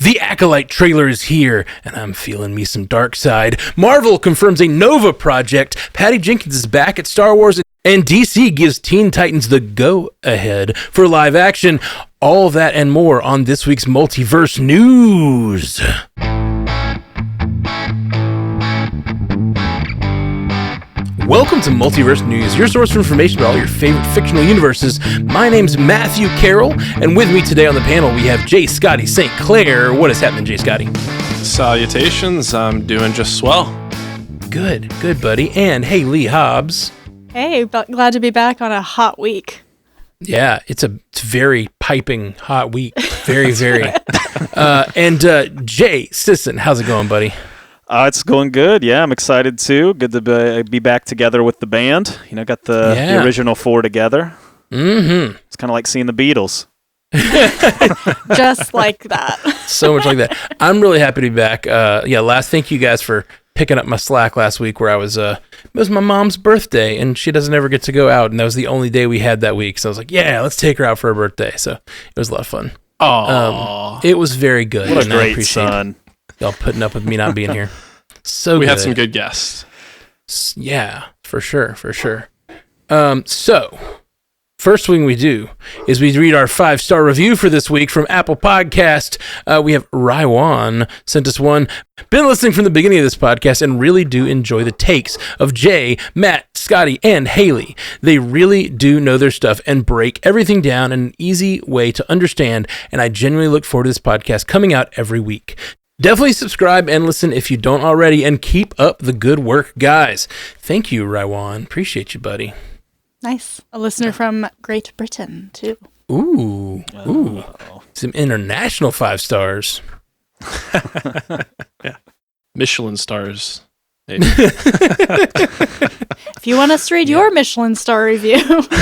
The Acolyte trailer is here, and I'm feeling me some dark side. Marvel confirms a Nova project. Patty Jenkins is back at Star Wars, and DC gives Teen Titans the go-ahead for live action. All that and more on this week's Multiverse News. Welcome to Multiverse News, your source for information about all your favorite fictional universes. My name's Matthew Carroll, and with me today on the panel we have J. Scotty St. Clair. What is happening, J. Scotty? Salutations, I'm doing just swell. Good, buddy. And hey, Lee Hobbs. Hey, glad to be back on a hot week. Yeah, it's very piping hot week. Very. And Jay Sisson, how's it going, buddy? It's going good. Yeah, I'm excited too. Good to be back together with the band. You know, got the original four together. Mm-hmm. It's kind of like seeing the Beatles. Just like that. So much like that. I'm really happy to be back. Thank you guys for picking up my slack last week where I was, it was my mom's birthday and she doesn't ever get to go out. And that was the only day we had that week. So I was like, yeah, let's take her out for her birthday. So it was a lot of fun. Oh, it was very good. What a great son. Y'all putting up with me not being here. So we had some good guests. Yeah, for sure. So first thing we do is we read our 5-star review for this week from Apple Podcast. We have Raiwan sent us one. Been listening from the beginning of this podcast and really do enjoy the takes of Jay, Matt, Scotty, and Haley. They really do know their stuff and break everything down in an easy way to understand, and I genuinely look forward to this podcast coming out every week. Definitely subscribe and listen if you don't already, and keep up the good work, guys. Thank you, Raiwan. Appreciate you, buddy. Nice. A listener from Great Britain, too. Ooh. Some international 5 stars. Yeah. Michelin stars. If you want us to read your Michelin star review,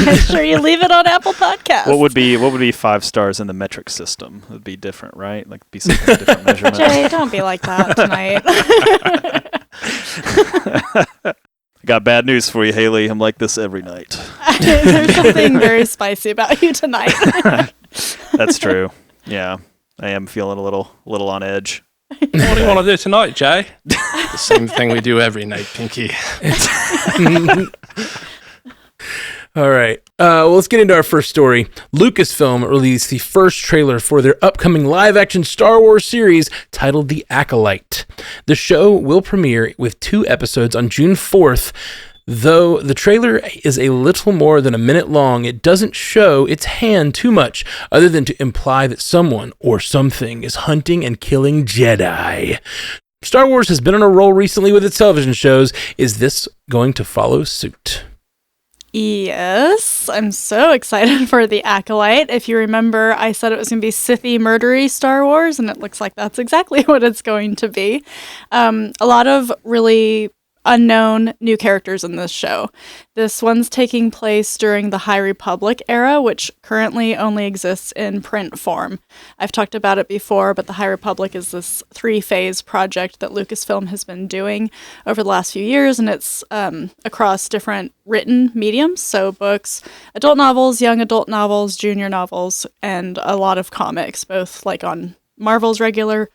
make sure you leave it on Apple Podcasts. What would be 5 stars in the metric system? It would be different, right? Like be some different measurement. Jay, don't be like that tonight. I got bad news for you, Haley. I'm like this every night. There's something very spicy about you tonight. That's true. Yeah, I am feeling a little on edge. What do you want to do tonight, Jay? The same thing we do every night, Pinky. All right. Let's get into our first story. Lucasfilm released the first trailer for their upcoming live-action Star Wars series titled The Acolyte. The show will premiere with 2 episodes on June 4th. Though the trailer is a little more than a minute long, it doesn't show its hand too much, other than to imply that someone or something is hunting and killing Jedi. Star Wars has been on a roll recently with its television shows. Is this going to follow suit? Yes, I'm so excited for The Acolyte. If you remember, I said it was going to be Sithy murdery Star Wars, and it looks like that's exactly what it's going to be. A lot of really unknown new characters in this show. This one's taking place during the High Republic era, which currently only exists in print form. I've talked about it before, but the High Republic is this 3-phase project that Lucasfilm has been doing over the last few years, and it's across different written mediums, so books, adult novels, young adult novels, junior novels, and a lot of comics, both like on Marvel's regular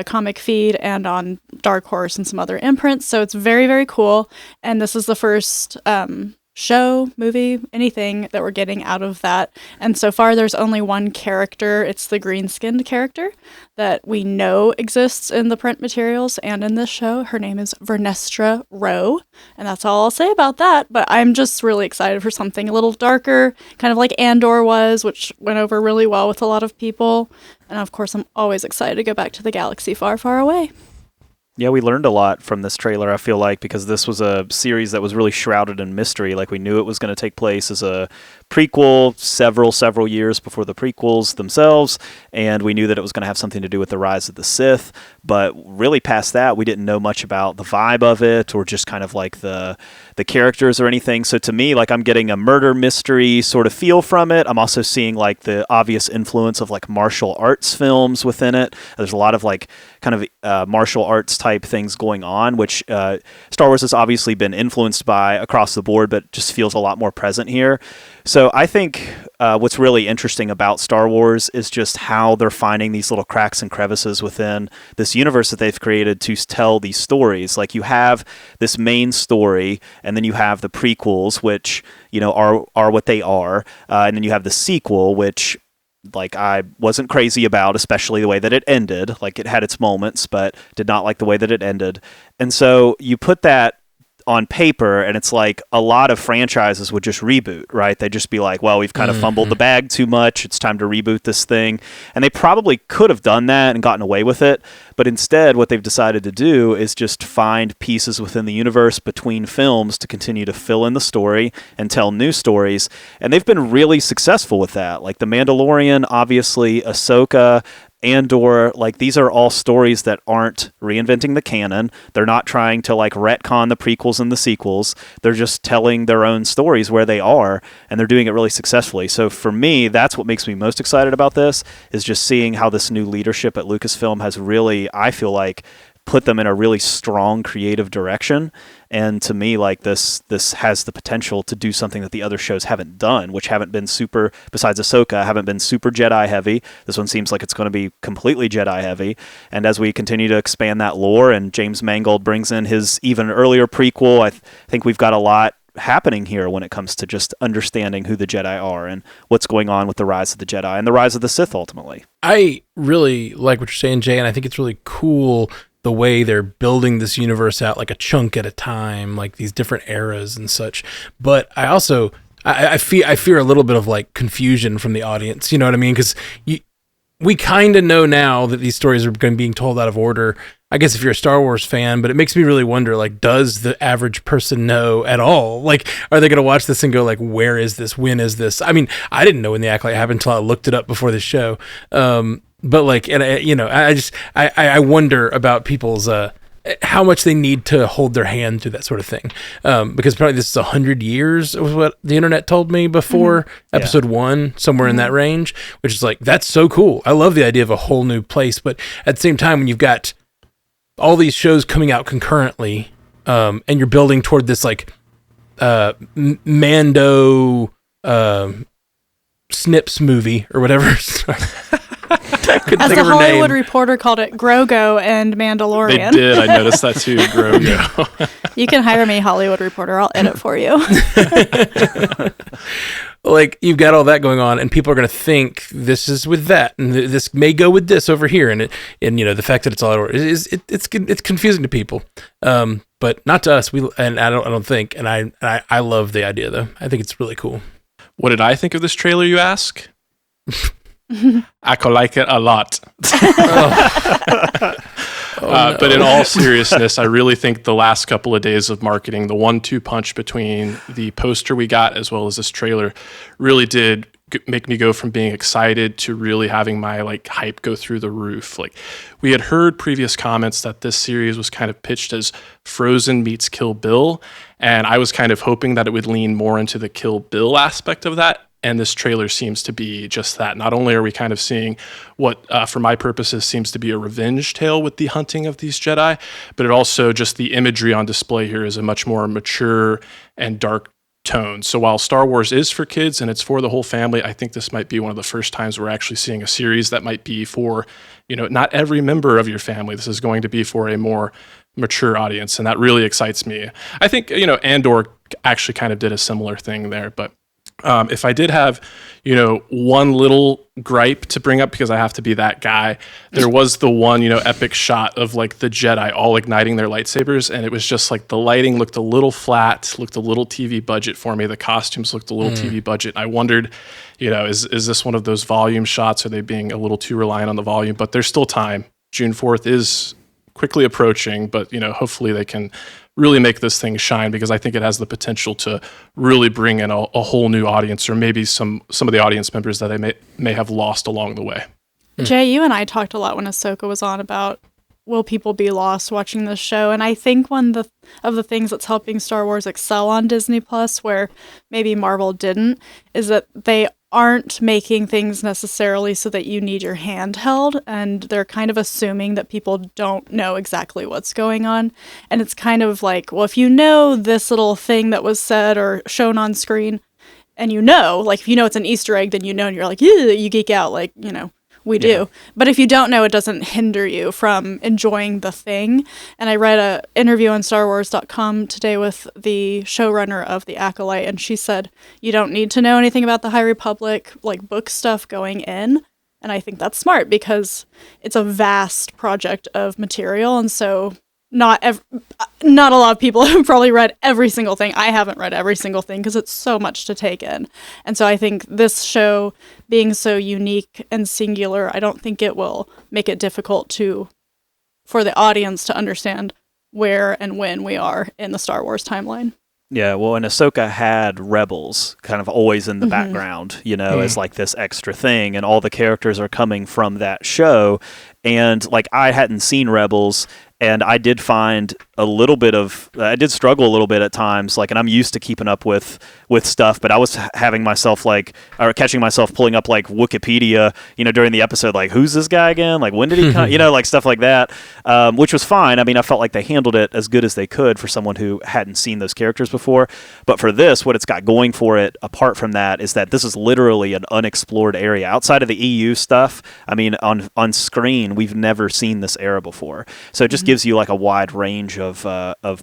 comic feed and on Dark Horse and some other imprints. So it's very, very cool. And this is the first show, movie, anything that we're getting out of that. And so far, there's only one character. It's the green-skinned character that we know exists in the print materials and in this show. Her name is Vernestra Rowe. And that's all I'll say about that. But I'm just really excited for something a little darker, kind of like Andor was, which went over really well with a lot of people. And of course, I'm always excited to go back to the galaxy far, far away. Yeah, we learned a lot from this trailer, I feel like, because this was a series that was really shrouded in mystery. Like, we knew it was going to take place as a prequel several years before the prequels themselves, and we knew that it was going to have something to do with the rise of the Sith. But really past that, we didn't know much about the vibe of it or just kind of like the characters or anything. So to me, like, I'm getting a murder mystery sort of feel from it. I'm also seeing like the obvious influence of like martial arts films within it. There's a lot of like kind of martial arts type things going on, which Star Wars has obviously been influenced by across the board, but just feels a lot more present here. So I think what's really interesting about Star Wars is just how they're finding these little cracks and crevices within this universe that they've created to tell these stories. Like you have this main story, and then you have the prequels, which are what they are, and then you have the sequel, which like I wasn't crazy about, especially the way that it ended. Like it had its moments, but did not like the way that it ended. And so you put that on paper, and it's like a lot of franchises would just reboot, right? They'd just be like, well, we've kind of fumbled the bag too much. It's time to reboot this thing. And they probably could have done that and gotten away with it. But instead, what they've decided to do is just find pieces within the universe between films to continue to fill in the story and tell new stories. And they've been really successful with that. Like The Mandalorian, obviously, Ahsoka, Andor, like these are all stories that aren't reinventing the canon. They're not trying to like retcon the prequels and the sequels. They're just telling their own stories where they are, and they're doing it really successfully. So for me, that's what makes me most excited about this, is just seeing how this new leadership at Lucasfilm has really, I feel like, put them in a really strong creative direction. And to me, like this has the potential to do something that the other shows haven't done, which haven't been super, besides Ahsoka, haven't been super Jedi heavy. This one seems like it's going to be completely Jedi heavy. And as we continue to expand that lore, and James Mangold brings in his even earlier prequel, I think we've got a lot happening here when it comes to just understanding who the Jedi are and what's going on with the rise of the Jedi and the rise of the Sith ultimately. I really like what you're saying, Jay, and I think it's really cool the way they're building this universe out like a chunk at a time, like these different eras and such. But I also I fear a little bit of like confusion from the audience. You know what I mean? Because we kind of know now that these stories are going to be being told out of order. I guess if you're a Star Wars fan, but it makes me really wonder, like, does the average person know at all? Like, are they going to watch this and go like, where is this? When is this? I mean, I didn't know when the Acolyte happened until I looked it up before the show. But like, and I wonder about people's how much they need to hold their hand through that sort of thing, because probably this is 100 years was what the internet told me before episode 1, somewhere in that range, which is like, that's so cool. I love the idea of a whole new place, but at the same time, when you've got all these shows coming out concurrently, and you're building toward this like Mando Snips movie or whatever. As the Hollywood Reporter called it, Grogo and Mandalorian. They did. I noticed that too, Grogo. You can hire me, Hollywood Reporter. I'll edit for you. Like, you've got all that going on, and people are going to think this is with that, and this may go with this over here, and the fact that it's all over it's confusing to people, but not to us. I don't think, and I love the idea though. I think it's really cool. What did I think of this trailer, you ask? I could like it a lot. No. But in all seriousness, I really think the last couple of days of marketing, the 1-2 punch between the poster we got as well as this trailer, really did make me go from being excited to really having my like hype go through the roof. Like, we had heard previous comments that this series was kind of pitched as Frozen meets Kill Bill, and I was kind of hoping that it would lean more into the Kill Bill aspect of that. And this trailer seems to be just that. Not only are we kind of seeing what, for my purposes, seems to be a revenge tale with the hunting of these Jedi, but it also, just the imagery on display here is a much more mature and dark tone. So while Star Wars is for kids and it's for the whole family, I think this might be one of the first times we're actually seeing a series that might be for, not every member of your family. This is going to be for a more mature audience, and that really excites me. I think, Andor actually kind of did a similar thing there, but if I did have, one little gripe to bring up, because I have to be that guy, there was the one, epic shot of like the Jedi all igniting their lightsabers, and it was just like the lighting looked a little flat, looked a little TV budget for me. The costumes looked a little TV budget. I wondered, is this one of those volume shots? Are they being a little too reliant on the volume? But there's still time. June 4th is quickly approaching, but hopefully they can really make this thing shine, because I think it has the potential to really bring in a whole new audience, or maybe some of the audience members that they may have lost along the way. Jay, you and I talked a lot when Ahsoka was on about, will people be lost watching this show? And I think one of the things that's helping Star Wars excel on Disney Plus, where maybe Marvel didn't, is that they aren't making things necessarily so that you need your hand held, and they're kind of assuming that people don't know exactly what's going on. And it's kind of like, well, if you know this little thing that was said or shown on screen, and like if you know it's an Easter egg, then you know, and you're like, you geek out, like, we do. But if you don't know, it doesn't hinder you from enjoying the thing. And I read an interview on StarWars.com today with the showrunner of The Acolyte, and she said, you don't need to know anything about the High Republic, like book stuff going in. And I think that's smart because it's a vast project of material. And so not a lot of people have probably read every single thing. I haven't read every single thing because it's so much to take in. And so I think this show being so unique and singular, I don't think it will make it difficult for the audience to understand where and when we are in the Star Wars timeline. Yeah, well, and Ahsoka had Rebels kind of always in the background, as like this extra thing, and all the characters are coming from that show. And like I hadn't seen Rebels, and I did find I did struggle a little bit at times, like, and I'm used to keeping up with stuff, but I was having myself catching myself pulling up like Wikipedia, during the episode, like, who's this guy again? Like, when did he come? Like stuff like that, which was fine. I mean, I felt like they handled it as good as they could for someone who hadn't seen those characters before. But for this, what it's got going for it, apart from that, is that this is literally an unexplored area outside of the EU stuff. I mean, on screen, we've never seen this era before. So it just gives you like a wide range of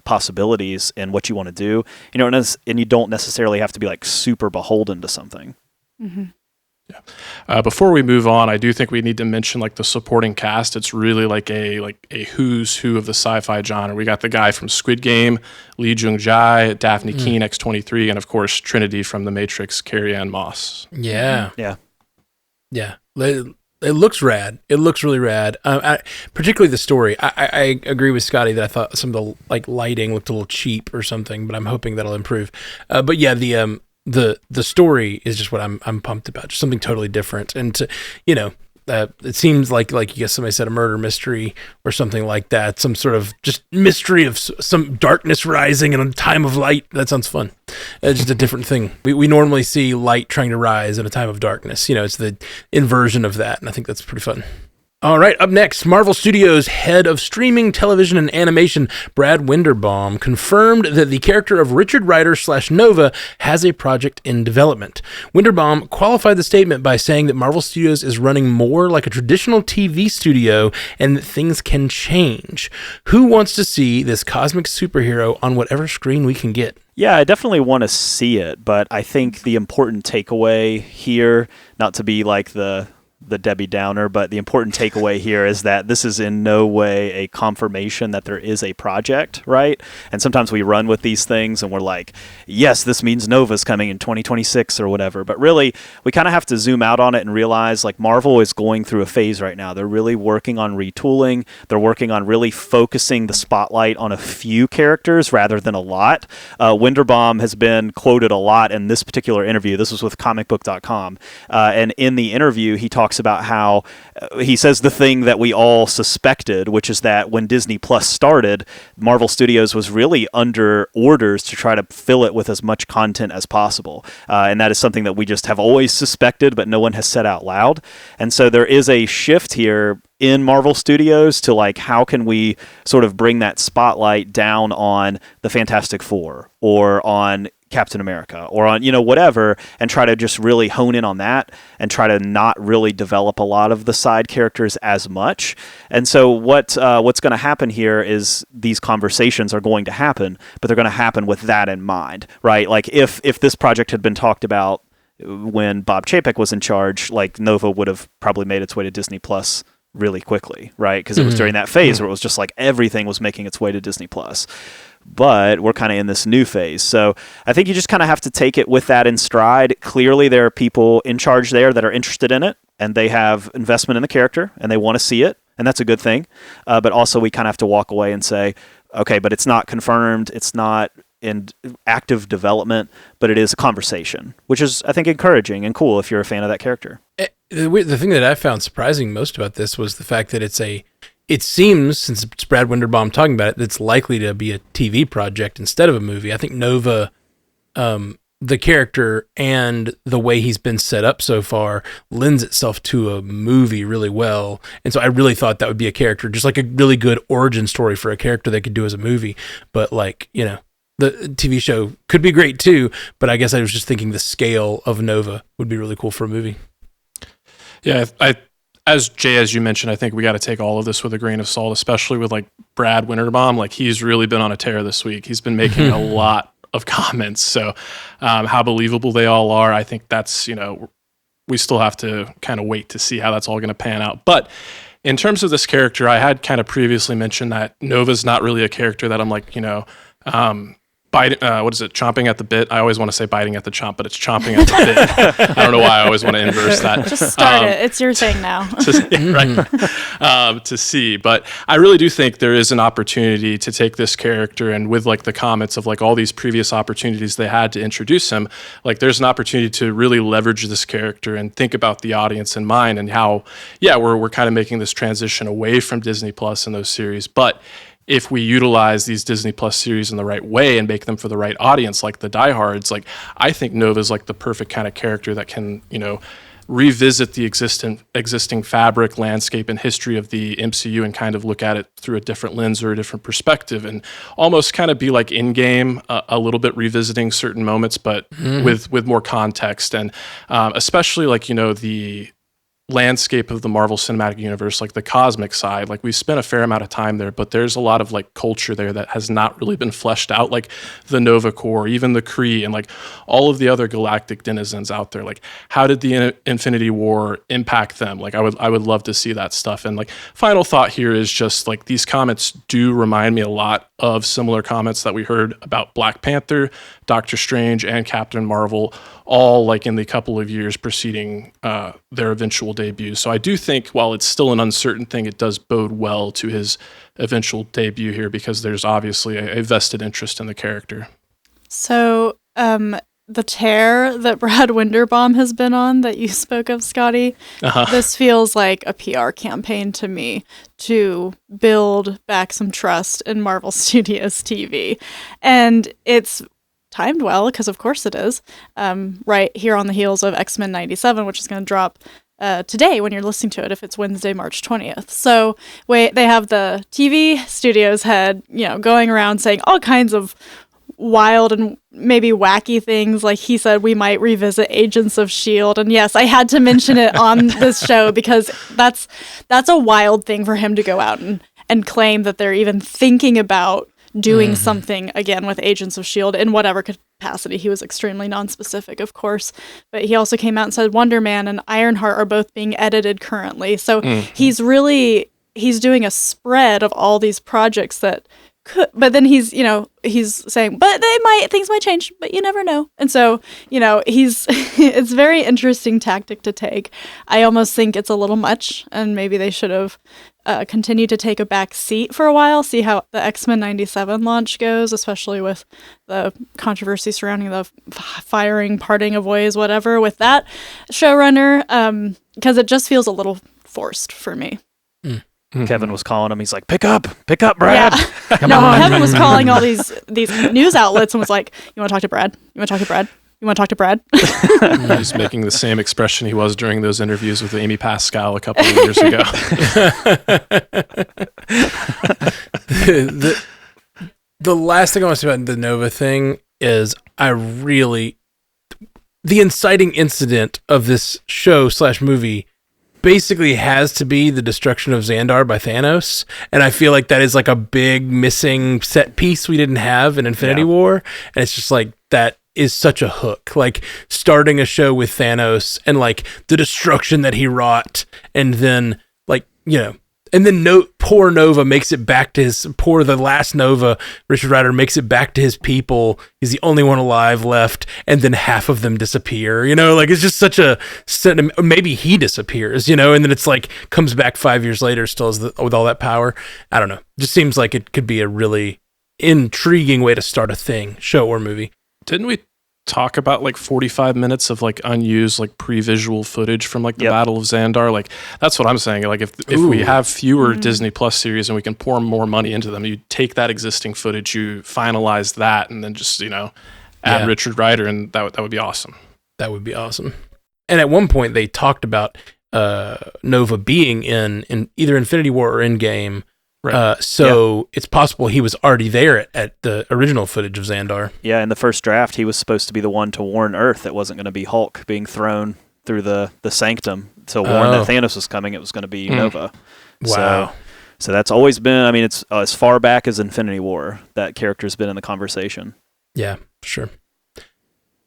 possibilities in what you want to do, and you don't necessarily have to be like super beholden to something. Yeah. Before we move on, I do think we need to mention like the supporting cast. It's really like a who's who of the sci-fi genre. We got the guy from Squid Game, Lee Jung-jae, Daphne Keane, X-23, and of course Trinity from The Matrix, Carrie-Anne Moss. Yeah. Yeah. It looks rad. It looks really rad. Particularly the story. I agree with Scotty that I thought some of the like lighting looked a little cheap or something, but I'm hoping that'll improve. But yeah, the story is just what I'm pumped about. Just something totally different, and it seems like you guess somebody said a murder mystery or something like that. Some sort of just mystery of some darkness rising in a time of light. That sounds fun. It's just a different thing. We normally see light trying to rise in a time of darkness. It's the inversion of that, and I think that's pretty fun. All right, up next, Marvel Studios head of streaming, television, and animation, Brad Winderbaum, confirmed that the character of Richard Rider / Nova has a project in development. Winderbaum qualified the statement by saying that Marvel Studios is running more like a traditional TV studio and that things can change. Who wants to see this cosmic superhero on whatever screen we can get? Yeah, I definitely want to see it, but I think the important takeaway here, not to be like the Debbie Downer, but the important takeaway here is that this is in no way a confirmation that there is a project, right? And sometimes we run with these things and we're like, yes, this means Nova's coming in 2026 or whatever. But really, we kind of have to zoom out on it and realize like Marvel is going through a phase right now. They're really working on retooling. They're working on really focusing the spotlight on a few characters rather than a lot. Winderbaum has been quoted a lot in this particular interview. This was with comicbook.com. And in the interview, he talks about how he says the thing that we all suspected, which is that when Disney Plus started, Marvel Studios was really under orders to try to fill it with as much content as possible. And that is something that we just have always suspected, but no one has said out loud. And so there is a shift here in Marvel Studios to like, how can we sort of bring that spotlight down on the Fantastic Four or on Captain America or on, whatever, and try to just really hone in on that and try to not really develop a lot of the side characters as much. And so what's going to happen here is these conversations are going to happen, but they're going to happen with that in mind, right? Like if this project had been talked about when Bob Chapek was in charge, like Nova would have probably made its way to Disney Plus really quickly, right? Because it was during that phase where it was just like everything was making its way to Disney Plus. But we're kind of in this new phase. So I think you just kind of have to take it with that in stride. Clearly, there are people in charge there that are interested in it, and they have investment in the character, and they want to see it, and that's a good thing. But also, we kind of have to walk away and say, okay, but it's not confirmed. It's not in active development, but it is a conversation, which is, I think, encouraging and cool if you're a fan of that character. The thing that I found surprising most about this was the fact that it seems, since it's Brad Winderbaum talking about it, it's likely to be a TV project instead of a movie. I think Nova the character and the way he's been set up so far lends itself to a movie really well. And so I really thought that would be a character, just like a really good origin story for a character they could do as a movie. But like, you know, the TV show could be great too, but I guess I was just thinking the scale of Nova would be really cool for a movie. Yeah, as you mentioned, I think we got to take all of this with a grain of salt, especially with like Brad Winderbaum. Like he's really been on a tear this week. He's been making a lot of comments. So how believable they all are, I think that's, you know, we still have to kind of wait to see how that's all going to pan out. But in terms of this character, I had kind of previously mentioned that Nova's not really a character that I'm like, you know, chomping at the bit. I always want to say biting at the chomp, but it's chomping at the bit. I don't know why I always want to inverse that. Just start it. It's your thing now. To see. But I really do think there is an opportunity to take this character, and with like the comments of like all these previous opportunities they had to introduce him, like there's an opportunity to really leverage this character and think about the audience in mind, and how, yeah, we're kind of making this transition away from Disney Plus and those series. But if we utilize these Disney Plus series in the right way and make them for the right audience, like the diehards, like I think Nova's like the perfect kind of character that can, you know, revisit the existing fabric, landscape, and history of the MCU and kind of look at it through a different lens or a different perspective, and almost kind of be like in-game, a little bit revisiting certain moments, but with more context, and especially like, you know, the landscape of the Marvel Cinematic Universe, like the cosmic side, like we spent a fair amount of time there, but there's a lot of like culture there that has not really been fleshed out, like the Nova Corps, even the Kree, and like all of the other galactic denizens out there. Like how did the Infinity War impact them? Like I would love to see that stuff. And like final thought here is just like these comments do remind me a lot of similar comments that we heard about Black Panther, Doctor Strange, and Captain Marvel, all like in the couple of years preceding their eventual debut. So I do think while it's still an uncertain thing, it does bode well to his eventual debut here, because there's obviously a vested interest in the character. So the tear that Brad Winderbaum has been on that you spoke of, Scotty, this feels like a PR campaign to me to build back some trust in Marvel Studios TV. And it's timed well, because of course it is, right here on the heels of XMen 97, which is going to drop today when you're listening to it, if it's Wednesday, March 20th. So they have the TV studios head, you know, going around saying all kinds of wild and maybe wacky things. Like he said, we might revisit Agents of S.H.I.E.L.D. And yes, I had to mention it on this show because that's a wild thing for him to go out and claim that they're even thinking about doing something again with Agents of S.H.I.E.L.D. in whatever capacity. He was extremely nonspecific, of course, but he also came out and said Wonder Man and Ironheart are both being edited currently. So he's doing a spread of all these projects that could, but then he's saying, but things might change, but you never know. And so, you know, it's a very interesting tactic to take. I almost think it's a little much, and maybe they should have continued to take a back seat for a while, see how the X-Men 97 launch goes, especially with the controversy surrounding the firing, parting of ways, whatever, with that showrunner, because it just feels a little forced for me. Kevin was calling him. He's like, pick up, Brad. Yeah. Kevin was calling all these news outlets and was like, you want to talk to Brad? You want to talk to Brad? You want to talk to Brad? He's making the same expression he was during those interviews with Amy Pascal a couple of years ago. The last thing I want to say about the Nova thing is the inciting incident of this show / movie basically has to be the destruction of Xandar by Thanos, and I feel like that is like a big missing set piece we didn't have in Infinity War, and it's just like that is such a hook, like starting a show with Thanos and like the destruction that he wrought, and then like, you know, and then poor Nova makes it back to the last Nova, Richard Rider, makes it back to his people. He's the only one alive left, and then half of them disappear, you know, like it's just such a maybe he disappears, you know, and then it's like comes back 5 years later still with all that power. I don't know. Just seems like it could be a really intriguing way to start a thing, show or movie. Didn't we talk about like 45 minutes of like unused like pre-visual footage from like the Battle of Xandar? Like that's what I'm saying. Like if we have fewer Disney Plus series and we can pour more money into them, you take that existing footage, you finalize that, and then just, you know, add Yeah. Richard Rider, and that would be awesome. That would be awesome. And at one point, they talked about Nova being in either Infinity War or Endgame. Right. So it's possible he was already there at the original footage of Xandar. Yeah, in the first draft, he was supposed to be the one to warn Earth it wasn't going to be Hulk being thrown through the sanctum to warn that Thanos was coming. It was going to be Nova. Wow. So that's always been, I mean, it's as far back as Infinity War, that character's been in the conversation. Yeah, sure.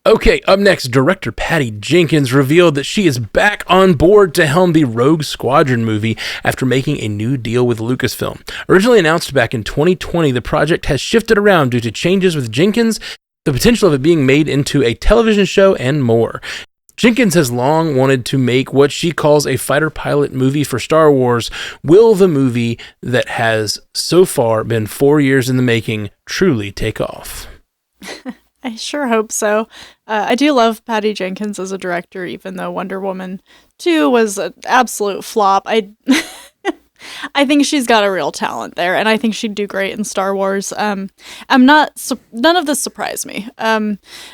Okay, up next, director Patty Jenkins revealed that she is back on board to helm the Rogue Squadron movie after making a new deal with Lucasfilm. Originally announced back in 2020, the project has shifted around due to changes with Jenkins, the potential of it being made into a television show, and more. Jenkins has long wanted to make what she calls a fighter pilot movie for Star Wars. Will the movie that has so far been 4 years in the making truly take off? I sure hope so. I do love Patty Jenkins as a director, even though Wonder Woman 2 was an absolute flop. I think she's got a real talent there, and I think she'd do great in Star Wars. None of this surprised me,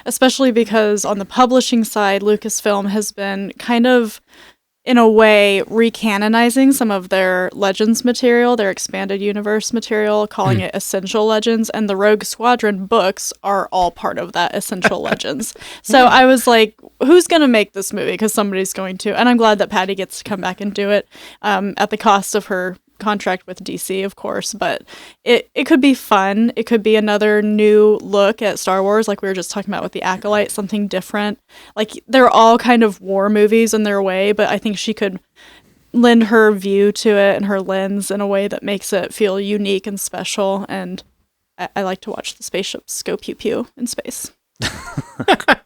especially because on the publishing side, Lucasfilm has been kind of, in a way, recanonizing some of their Legends material, their expanded universe material, calling it Essential Legends, and the Rogue Squadron books are all part of that Essential Legends. So I was like, who's going to make this movie? Because somebody's going to. And I'm glad that Patty gets to come back and do it at the cost of her contract with DC, of course, but it could be fun. It could be another new look at Star Wars, like we were just talking about with the Acolyte, something different. Like, they're all kind of war movies in their way, but I think she could lend her view to it and her lens in a way that makes it feel unique and special, and I like to watch the spaceships go pew-pew in space.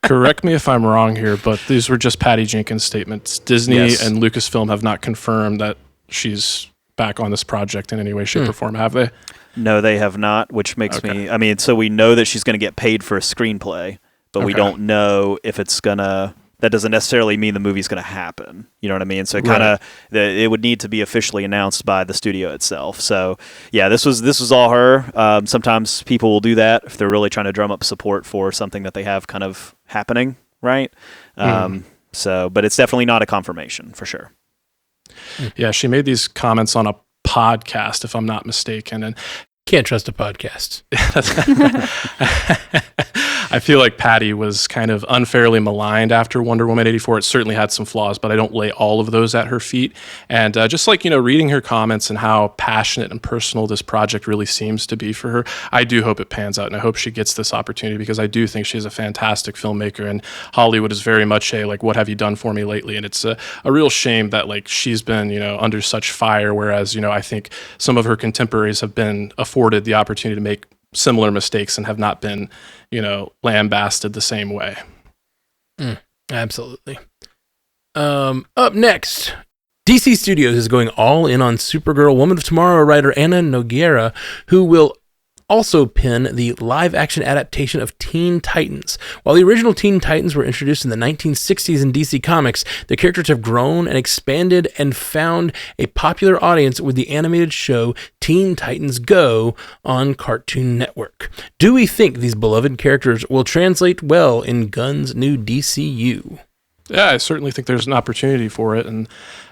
Correct me if I'm wrong here, but these were just Patty Jenkins statements. Disney and Lucasfilm have not confirmed that she's back on this project in any way, shape, or form, have they? No, they have not, which makes me, I mean, so we know that she's going to get paid for a screenplay, but we don't know if it's going to, that doesn't necessarily mean the movie's going to happen. You know what I mean? So it kind of, it would need to be officially announced by the studio itself. So yeah, this was all her. Sometimes people will do that if they're really trying to drum up support for something that they have kind of happening, right? So, but it's definitely not a confirmation for sure. Yeah, she made these comments on a podcast, if I'm not mistaken, and Can't trust a podcast. I feel like Patty was kind of unfairly maligned after Wonder Woman 84. It certainly had some flaws, but I don't lay all of those at her feet. And just like, reading her comments and how passionate and personal this project really seems to be for her, I do hope it pans out, and I hope she gets this opportunity, because I do think she's a fantastic filmmaker, and Hollywood is very much a, like, what have you done for me lately? And it's a real shame that, like, she's been, under such fire, whereas, I think some of her contemporaries have been afforded the opportunity to make similar mistakes and have not been, lambasted the same way. Absolutely. Up next, DC Studios is going all in on Supergirl Woman of Tomorrow writer Anna Nogueira, who will also pen the live-action adaptation of Teen Titans. While the original Teen Titans were introduced in the 1960s in DC Comics, the characters have grown and expanded and found a popular audience with the animated show Teen Titans Go on Cartoon Network. Do we think these beloved characters will translate well in Gunn's new DCU? Yeah, I certainly think there's an opportunity for it, and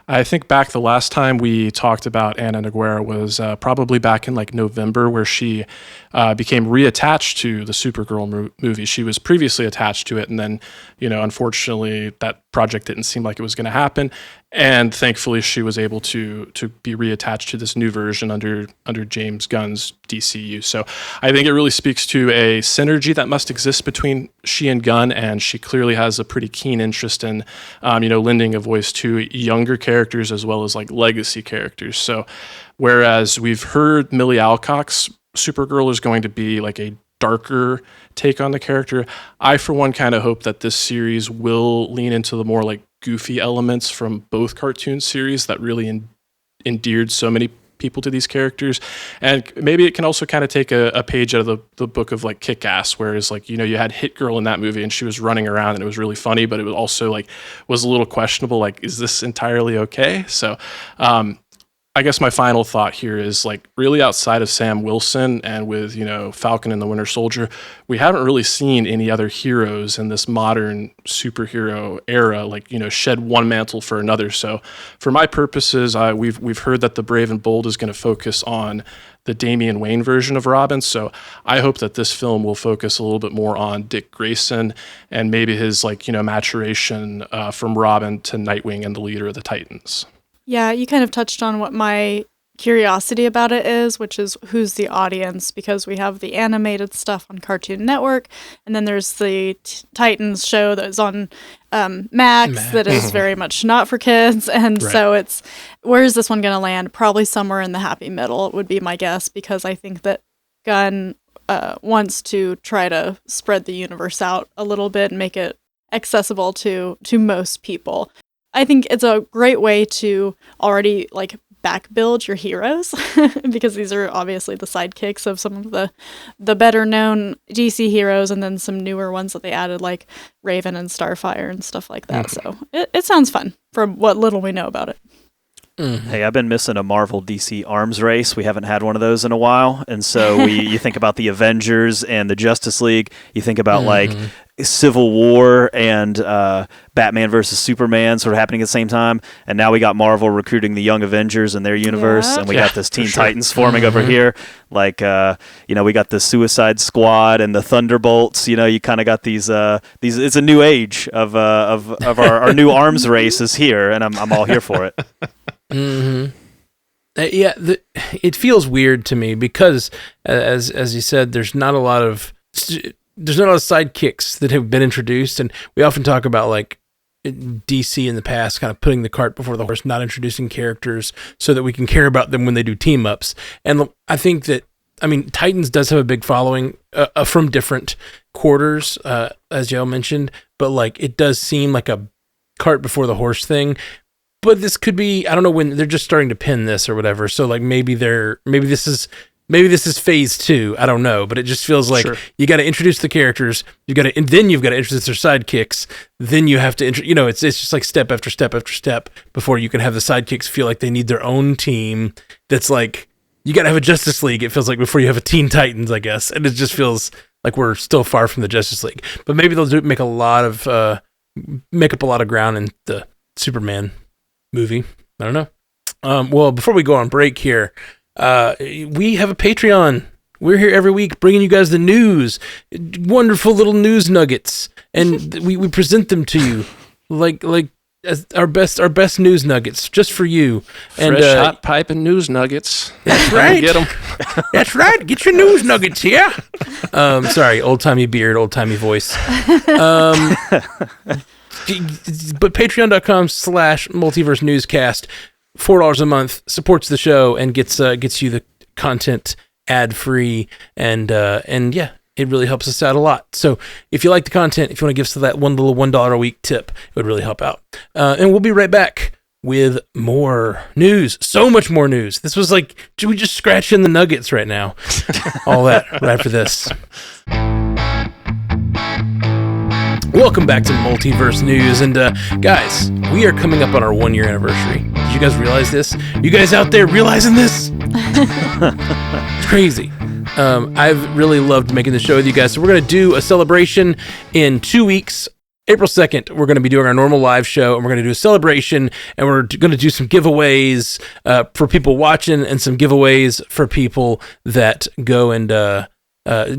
I think back the last time we talked about Anna Nogueira was probably back in like November, where she became reattached to the Supergirl movie. She was previously attached to it, and then, unfortunately, that project didn't seem like it was going to happen. And thankfully, she was able to be reattached to this new version under James Gunn's DCU. So I think it really speaks to a synergy that must exist between she and Gunn, and she clearly has a pretty keen interest in, lending a voice to younger characters as well as like legacy characters. So whereas we've heard Millie Alcock's Supergirl is going to be like a darker take on the character, I for one kind of hope that this series will lean into the more like goofy elements from both cartoon series that really endeared so many people to these characters. And maybe it can also kind of take a page out of the book of like Kick-Ass, whereas like, you had Hit Girl in that movie and she was running around and it was really funny, but it was also like, was a little questionable, like, is this entirely okay? So I guess my final thought here is like really outside of Sam Wilson and with, Falcon and the Winter Soldier, we haven't really seen any other heroes in this modern superhero era, like, shed one mantle for another. So for my purposes, we've heard that the Brave and Bold is going to focus on the Damian Wayne version of Robin. So I hope that this film will focus a little bit more on Dick Grayson and maybe his maturation from Robin to Nightwing and the leader of the Titans. Yeah, you kind of touched on what my curiosity about it is, which is who's the audience, because we have the animated stuff on Cartoon Network, and then there's the Titans show that's on Max that is very much not for kids, and so it's, where is this one going to land? Probably somewhere in the happy middle would be my guess, because I think that Gunn wants to try to spread the universe out a little bit and make it accessible to most people. I think it's a great way to already back build your heroes because these are obviously the sidekicks of some of the better known DC heroes, and then some newer ones that they added like Raven and Starfire and stuff like that. So it sounds fun from what little we know about it. Hey, I've been missing a Marvel DC arms race. We haven't had one of those in a while. And so you think about the Avengers and the Justice League. You think about Civil War and Batman versus Superman sort of happening at the same time. And now we got Marvel recruiting the Young Avengers and their universe. And we got this Teen Titans forming over here. We got the Suicide Squad and the Thunderbolts. You kind of got these. It's a new age of our new arms race is here, and I'm all here for it. It feels weird to me because, as you said, there's not a lot of sidekicks that have been introduced, and we often talk about DC in the past kind of putting the cart before the horse, not introducing characters so that we can care about them when they do team ups. And I think that, Titans does have a big following from different quarters, as Joe mentioned, but it does seem like a cart before the horse thing. But this could be, I don't know when they're just starting to pin this or whatever. So maybe this is phase 2. I don't know, but it just feels like you got to introduce the characters. And then you've got to introduce their sidekicks. Then you have to, it's just like step after step after step before you can have the sidekicks feel like they need their own team. That's you got to have a Justice League. It feels like before you have a Teen Titans, I guess. And it just feels like we're still far from the Justice League. But maybe they'll make up a lot of ground in the Superman movie. I don't know. Well, before we go on break here, we have a Patreon. We're here every week bringing you guys the news, wonderful little news nuggets, and we present them to you like as our best news nuggets just for you. Fresh hot pipe and news nuggets. That's right. Get them. That's right. Get your news nuggets here. Sorry, old timey beard, old timey voice. But patreon.com/multiverse newscast, $4 a month, supports the show and gets you the content ad free, and yeah, it really helps us out a lot. So if you like the content, if you want to give us that one little $1 a week tip, it would really help out. And we'll be right back with more news. So much more news. This was we just scratch in the nuggets right now. All that right after this. Welcome back to Multiverse News, and guys, we are coming up on our 1-year anniversary. Did you guys realize this? You guys out there realizing this? It's crazy. I've really loved making the show with you guys, so we're going to do a celebration in 2 weeks. April 2nd, we're going to be doing our normal live show, and we're going to do a celebration, and we're going to do some giveaways for people watching and some giveaways for people that go and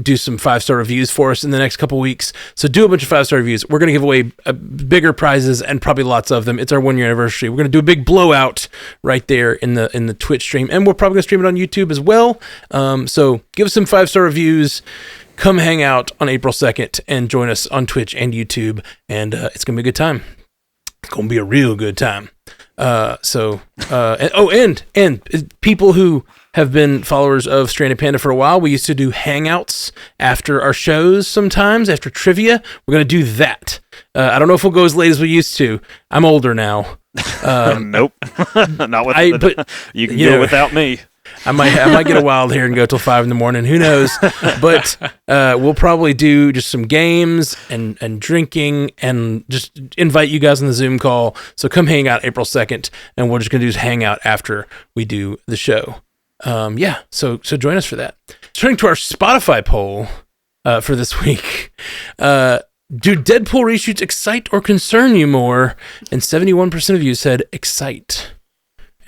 do some 5-star reviews for us in the next couple weeks. So do a bunch of 5-star reviews. We're going to give away bigger prizes and probably lots of them. It's our 1-year anniversary. We're going to do a big blowout right there in the Twitch stream, and we're probably going to stream it on YouTube as well. So give us some 5-star reviews. Come hang out on April 2nd and join us on Twitch and YouTube, and it's going to be a good time. It's going to be a real good time. And people who have been followers of Stranded Panda for a while, we used to do hangouts after our shows sometimes, after trivia. We're going to do that. I don't know if we'll go as late as we used to. I'm older now. Nope. Not with but you can do it without me. I might get a wild hair and go till 5 a.m. Who knows? But we'll probably do just some games and drinking and just invite you guys on the Zoom call. So come hang out April 2nd, and we're just gonna do is hang out after we do the show. So join us for that. Turning to our Spotify poll for this week. Do Deadpool reshoots excite or concern you more? And 71% of you said excite.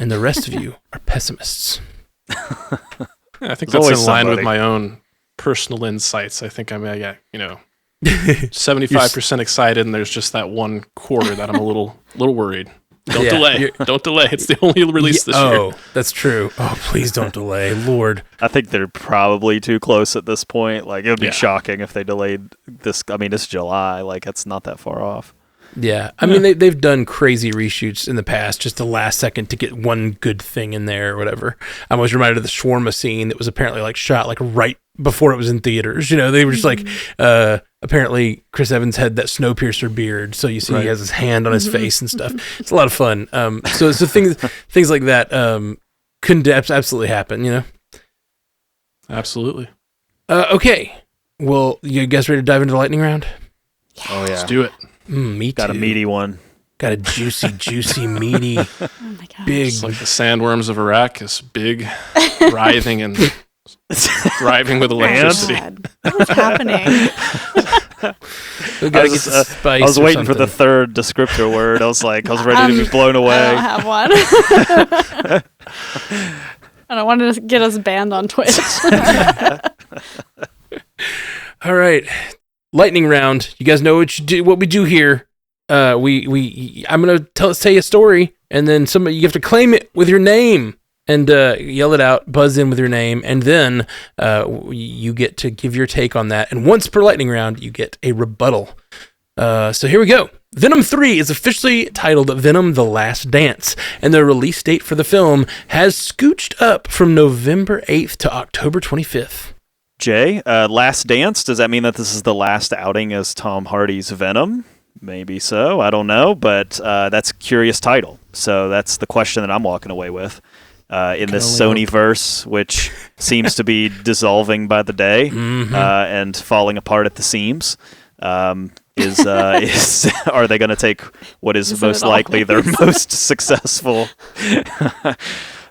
And the rest of you are pessimists. I think that's in line with my own personal insights. I think I'm 75% excited, and there's just that one quarter that I'm a little worried. Don't delay. Don't delay. It's the only release this year. Oh, that's true. Oh, please don't delay. Lord. I think they're probably too close at this point. Like, it would be shocking if they delayed this. I mean, it's July. Like, it's not that far off. Yeah. I mean, they've done crazy reshoots in the past, just the last second to get one good thing in there or whatever. I was reminded of the shawarma scene that was apparently like shot like right before it was in theaters. They were just like, apparently Chris Evans had that Snowpiercer beard. So you see he has his hand on his face and stuff. It's a lot of fun. So things like that couldn't absolutely happen, Absolutely. Okay. Well, you guys ready to dive into the lightning round? Oh, yeah. Let's do it. Me too. Got a meaty one. Got a juicy, meaty, Oh my gosh. big. It's like the sandworms of Arrakis, big, writhing and thriving with electricity. God. What is happening? We gotta get some spice I was or waiting for the something. third descriptor word. I was ready to be blown away. I don't have one. I don't want to get us banned on Twitch. All right, lightning round. You guys know what we do here. I'm gonna tell you a story, and then you have to claim it with your name and yell it out, buzz in with your name, and then you get to give your take on that. And once per lightning round, you get a rebuttal. So here we go. Venom 3 is officially titled Venom: The Last Dance, and the release date for the film has scooched up from November 8th to October 25th. Jay, Last Dance, does that mean that this is the last outing as Tom Hardy's Venom? Maybe so, I don't know, but that's a curious title. So that's the question that I'm walking away with. In this Sonyverse, which seems to be dissolving by the day and falling apart at the seams. Are they going to take what is most likely their most successful?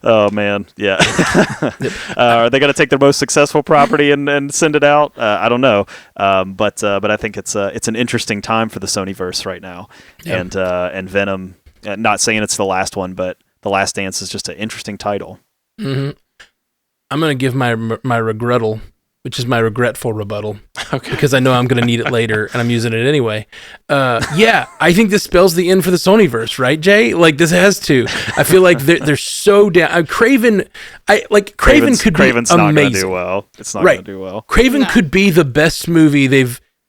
Oh man, yeah. Are they going to take their most successful property and send it out? I don't know, but I think it's an interesting time for the Sonyverse right now, and Venom. Not saying it's the last one, but The Last Dance is just an interesting title. Mm-hmm. I'm going to give my regrettal, which is my regretful rebuttal, because I know I'm going to need it later, and I'm using it anyway. I think this spells the end for the Sonyverse, right, Jay? Like, this has to. I feel like they're so down. Craven could be Craven's amazing. not going to do well. It's not going to do well. Craven could be the best movie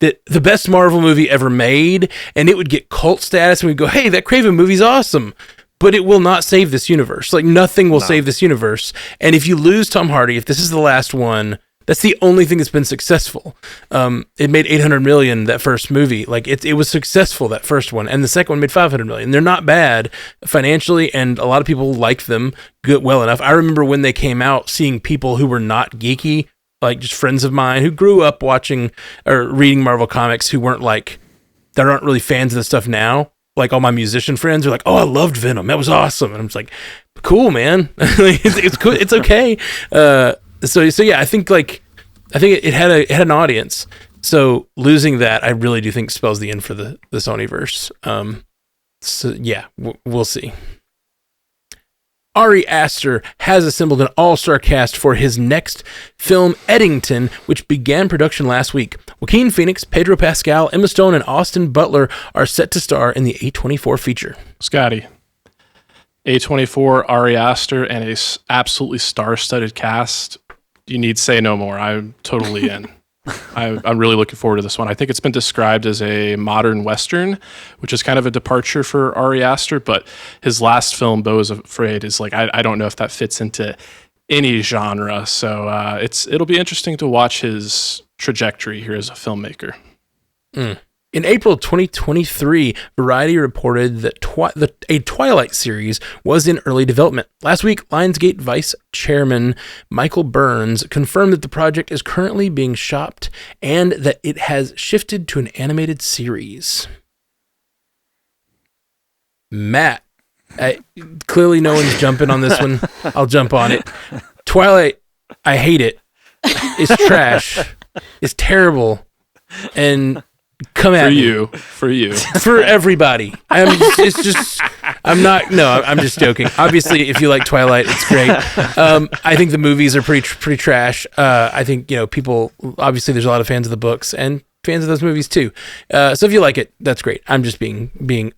the best Marvel movie ever made, and it would get cult status, and we'd go, hey, that Craven movie's awesome. But it will not save this universe. Like, nothing will save this universe. And if you lose Tom Hardy, if this is the last one, that's the only thing that's been successful. It made $800 million, that first movie. Like, it was successful, that first one. And the second one made $500 million. They're not bad financially, and a lot of people liked them well enough. I remember when they came out, seeing people who were not geeky, like just friends of mine who grew up watching or reading Marvel comics, who that aren't really fans of the stuff now. Like, all my musician friends are like, "Oh, I loved Venom. That was awesome." And I'm just like, "Cool, man. it's cool. It's okay." So yeah, I think it had an audience. So losing that, I really do think spells the end for the Sonyverse. So yeah, we'll see. Ari Aster has assembled an all-star cast for his next film, Eddington, which began production last week. Joaquin Phoenix, Pedro Pascal, Emma Stone, and Austin Butler are set to star in the A24 feature. Scotty, A24, Ari Aster, and a absolutely star-studded cast. You need say no more. I'm totally in. I'm really looking forward to this one. I think it's been described as a modern Western, which is kind of a departure for Ari Aster, but his last film, Beau is Afraid, is like, I don't know if that fits into any genre. So it'll be interesting to watch his trajectory here as a filmmaker. In April 2023, Variety reported that a Twilight series was in early development. Last week, Lionsgate Vice Chairman Michael Burns confirmed that the project is currently being shopped and that it has shifted to an animated series. Matt, clearly no one's jumping on this one. I'll jump on it. Twilight, I hate it. It's trash. It's terrible. And come at me. For you. For everybody. I'm just joking. Obviously, if you like Twilight, it's great. I think the movies are pretty trash. I think, people, obviously there's a lot of fans of the books and fans of those movies too. So if you like it, that's great. I'm just being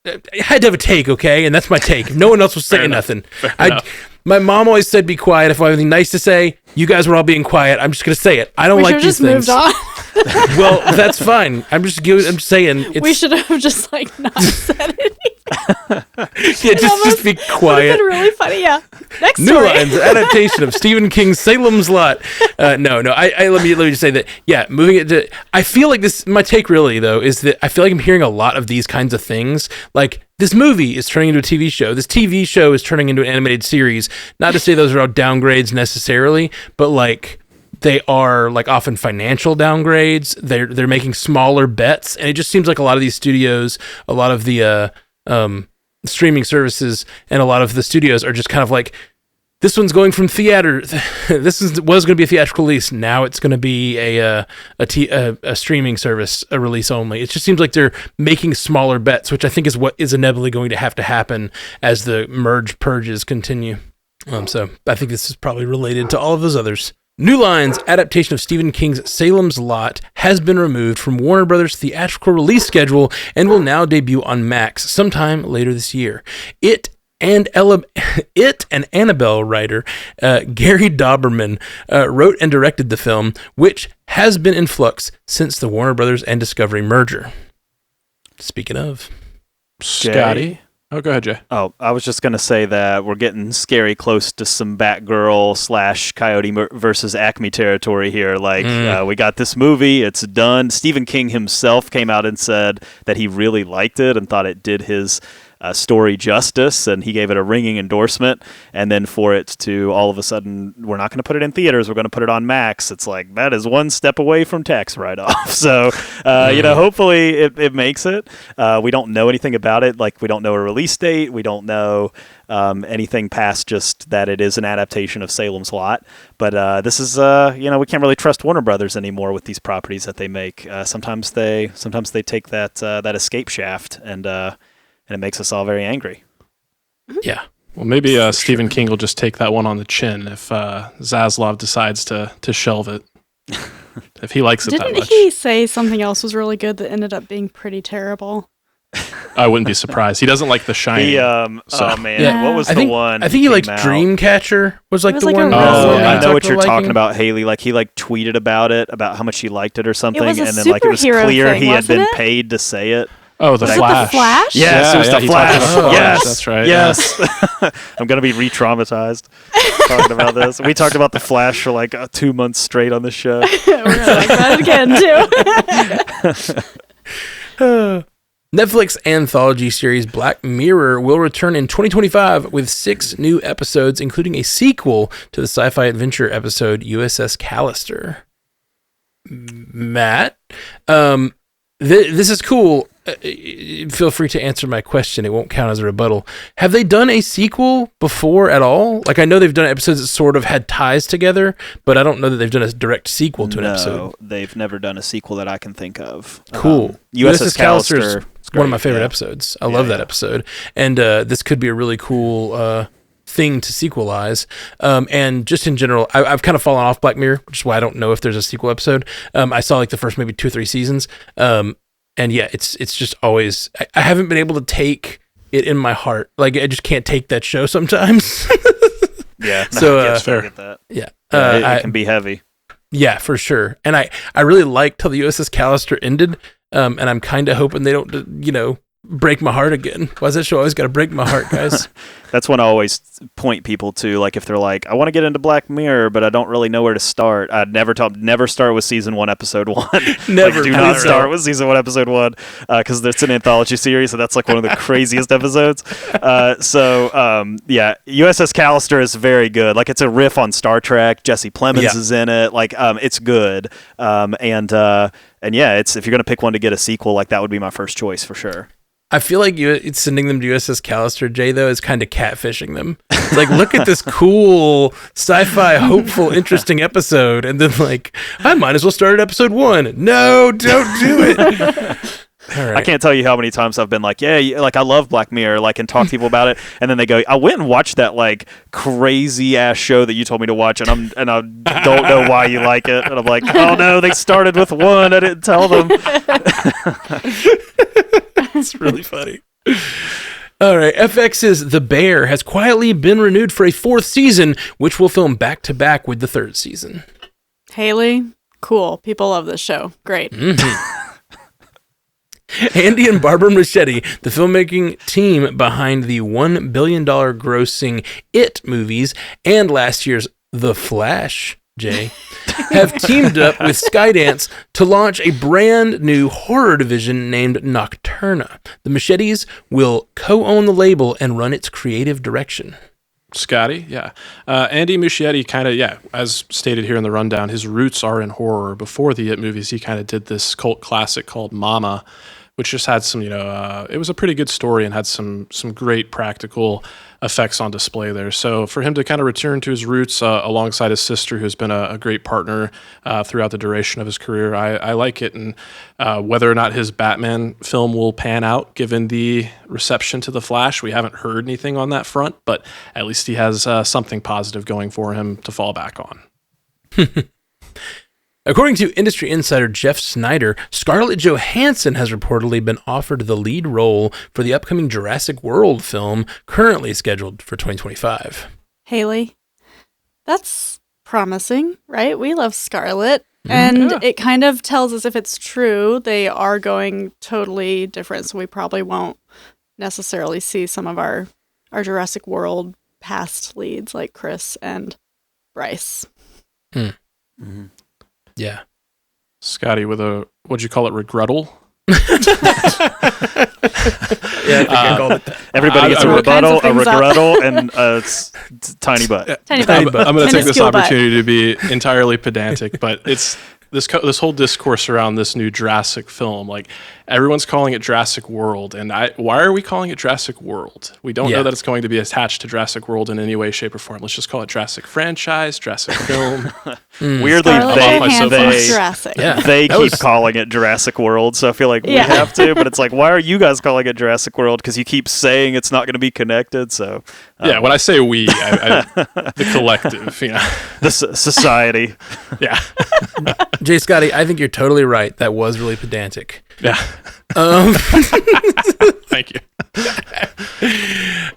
I had to have a take, okay? And that's my take. If no one else was saying nothing. My mom always said be quiet if I have anything nice to say. You guys were all being quiet. I'm just going to say it. I don't like these things. We should have just moved on. Well, that's fine. I'm saying we should have just not said anything. Yeah, just be quiet. Would have been really funny. Yeah. Next New story. Lines adaptation of Stephen King's Salem's Lot. Let me just say that. Yeah, moving it to. I feel like this. My take really though is that I feel like I'm hearing a lot of these kinds of things. Like this movie is turning into a TV show. This TV show is turning into an animated series. Not to say those are all downgrades necessarily, but they are often financial downgrades. They're making smaller bets, and it just seems like a lot of these studios, a lot of the streaming services, and a lot of the studios are just kind of this one's going from theater. Was going to be a theatrical release. Now it's going to be a streaming service, a release only. It just seems like they're making smaller bets, which I think is what is inevitably going to have to happen as the purges continue. So I think this is probably related to all of those others. New Line's adaptation of Stephen King's Salem's Lot has been removed from Warner Brothers' theatrical release schedule and will now debut on Max sometime later this year. It and Annabelle writer Gary Dauberman wrote and directed the film, which has been in flux since the Warner Brothers and Discovery merger. Speaking of, Scotty. Oh, go ahead, Jay. Oh, I was just going to say that we're getting scary close to some Batgirl / Coyote versus Acme territory here. We got this movie. It's done. Stephen King himself came out and said that he really liked it and thought it did his story justice, and he gave it a ringing endorsement. And then for it to all of a sudden, we're not going to put it in theaters, we're going to put it on Max. It's that is one step away from tax write-off. So, hopefully it makes it. We don't know anything about it. We don't know a release date. We don't know anything past just that it is an adaptation of Salem's Lot. But this is, we can't really trust Warner Brothers anymore with these properties that they make. Sometimes they take that escape shaft and it makes us all very angry. Yeah. Well, maybe Stephen King will just take that one on the chin if Zaslav decides to shelve it. If he likes it that much. Didn't he say something else was really good that ended up being pretty terrible? I wouldn't be surprised. He doesn't like The Shining. Oh man, yeah. What was the one? I think he liked Dreamcatcher. Was the one. I know what you're talking about, Haley. He tweeted about it, about how much he liked it or something, and then it was clear he had been paid to say it. Oh, the Flash. The Flash? Yes, it was the Flash. Yes, that's right. Yes. I'm going to be re-traumatized talking about this. We talked about the Flash for 2 months straight on this show. We're going to like that again, too. Netflix anthology series Black Mirror will return in 2025 with 6 new episodes, including a sequel to the sci-fi adventure episode USS Callister. Matt, this is cool. Feel free to answer my question. It won't count as a rebuttal. Have they done a sequel before at all? I know they've done episodes that sort of had ties together, but I don't know that they've done a direct sequel to an episode. No, they've never done a sequel that I can think of. Cool. USS Callister is one of my favorite episodes. I love that episode. And this could be a really cool thing to sequelize. And just in general, I've kind of fallen off Black Mirror, which is why I don't know if there's a sequel episode. I saw the first maybe 2 or 3 seasons. And yeah, it's just always, I haven't been able to take it in my heart. I just can't take that show sometimes. Yeah. So, that's fair. I get that. Yeah. It can be heavy. Yeah, for sure. And I really liked how the USS Callister ended. And I'm kind of hoping they don't, break my heart again? Why's that show always got to break my heart, guys? That's when I always point people to, like, if they're like, I want to get into Black Mirror, but I don't really know where to start. I'd never start with season 1, episode 1. Never. Do not start with season 1, episode 1, because it's an anthology series, so that's like one of the craziest episodes. Yeah, USS Callister is very good. Like, it's a riff on Star Trek. Jesse Plemons is in it. Like, it's good. And yeah, it's if you're gonna pick one to get a sequel, like that would be my first choice for sure. I feel like it's sending them to USS Callister, Jay, though, is kind of catfishing them. It's like, look at this cool, sci-fi, hopeful, interesting episode, and then, like, I might as well start at episode 1. No, don't do it. All right. I can't tell you how many times I've been like, yeah, like I love Black Mirror, like, and talk to people about it, and then they go, I went and watched that like crazy ass show that you told me to watch, and I don't know why you like it, and I'm like, oh no, they started with 1, I didn't tell them. It's really funny. All right, FX's The Bear has quietly been renewed for a 4th season, which will film back-to-back with the 3rd season. Haley, cool. People love this show. Great. Andy and Barbara Muschietti, the filmmaking team behind the $1 billion grossing It movies and last year's The Flash, Jay, have teamed up with Skydance to launch a brand new horror division named Nocturna. The Muschiettis will co-own the label and run its creative direction. Scotty, yeah. Andy Muschietti kind of, as stated here in the rundown, his roots are in horror. Before the It movies, he kind of did this cult classic called Mama, which just had some, it was a pretty good story and had some great practical effects on display there. So for him to kind of return to his roots alongside his sister, who's been a great partner throughout the duration of his career, I like it. And whether or not his Batman film will pan out, given the reception to The Flash, we haven't heard anything on that front, but at least he has something positive going for him to fall back on. According to industry insider Jeff Snyder, Scarlett Johansson has reportedly been offered the lead role for the upcoming Jurassic World film, currently scheduled for 2025. Haley, that's promising, right? We love Scarlett. And it kind of tells us if it's true, they are going totally different. So we probably won't necessarily see some of our Jurassic World past leads like Chris and Bryce. Mm-hmm. Yeah. Scotty with what'd you call it, regrettal? Yeah, I think I called it that. Everybody gets a rebuttal, a regrettal, and a tiny butt. Tiny butt. I'm going to take this Minuscule opportunity to be entirely pedantic, but it's this whole discourse around this new Jurassic film. Like, everyone's calling it Jurassic World, and why are we calling it Jurassic World? We don't know that it's going to be attached to Jurassic World in any way, shape, or form. Let's just call it Jurassic franchise, Jurassic film. Weirdly, they keep calling it Jurassic World, so I feel like we have to, but it's like, why are you guys calling it Jurassic World? Because you keep saying it's not going to be connected, so... when I say we, the collective, the society. Yeah. Jay Scotty, I think you're totally right. That was really pedantic. Yeah. Thank you.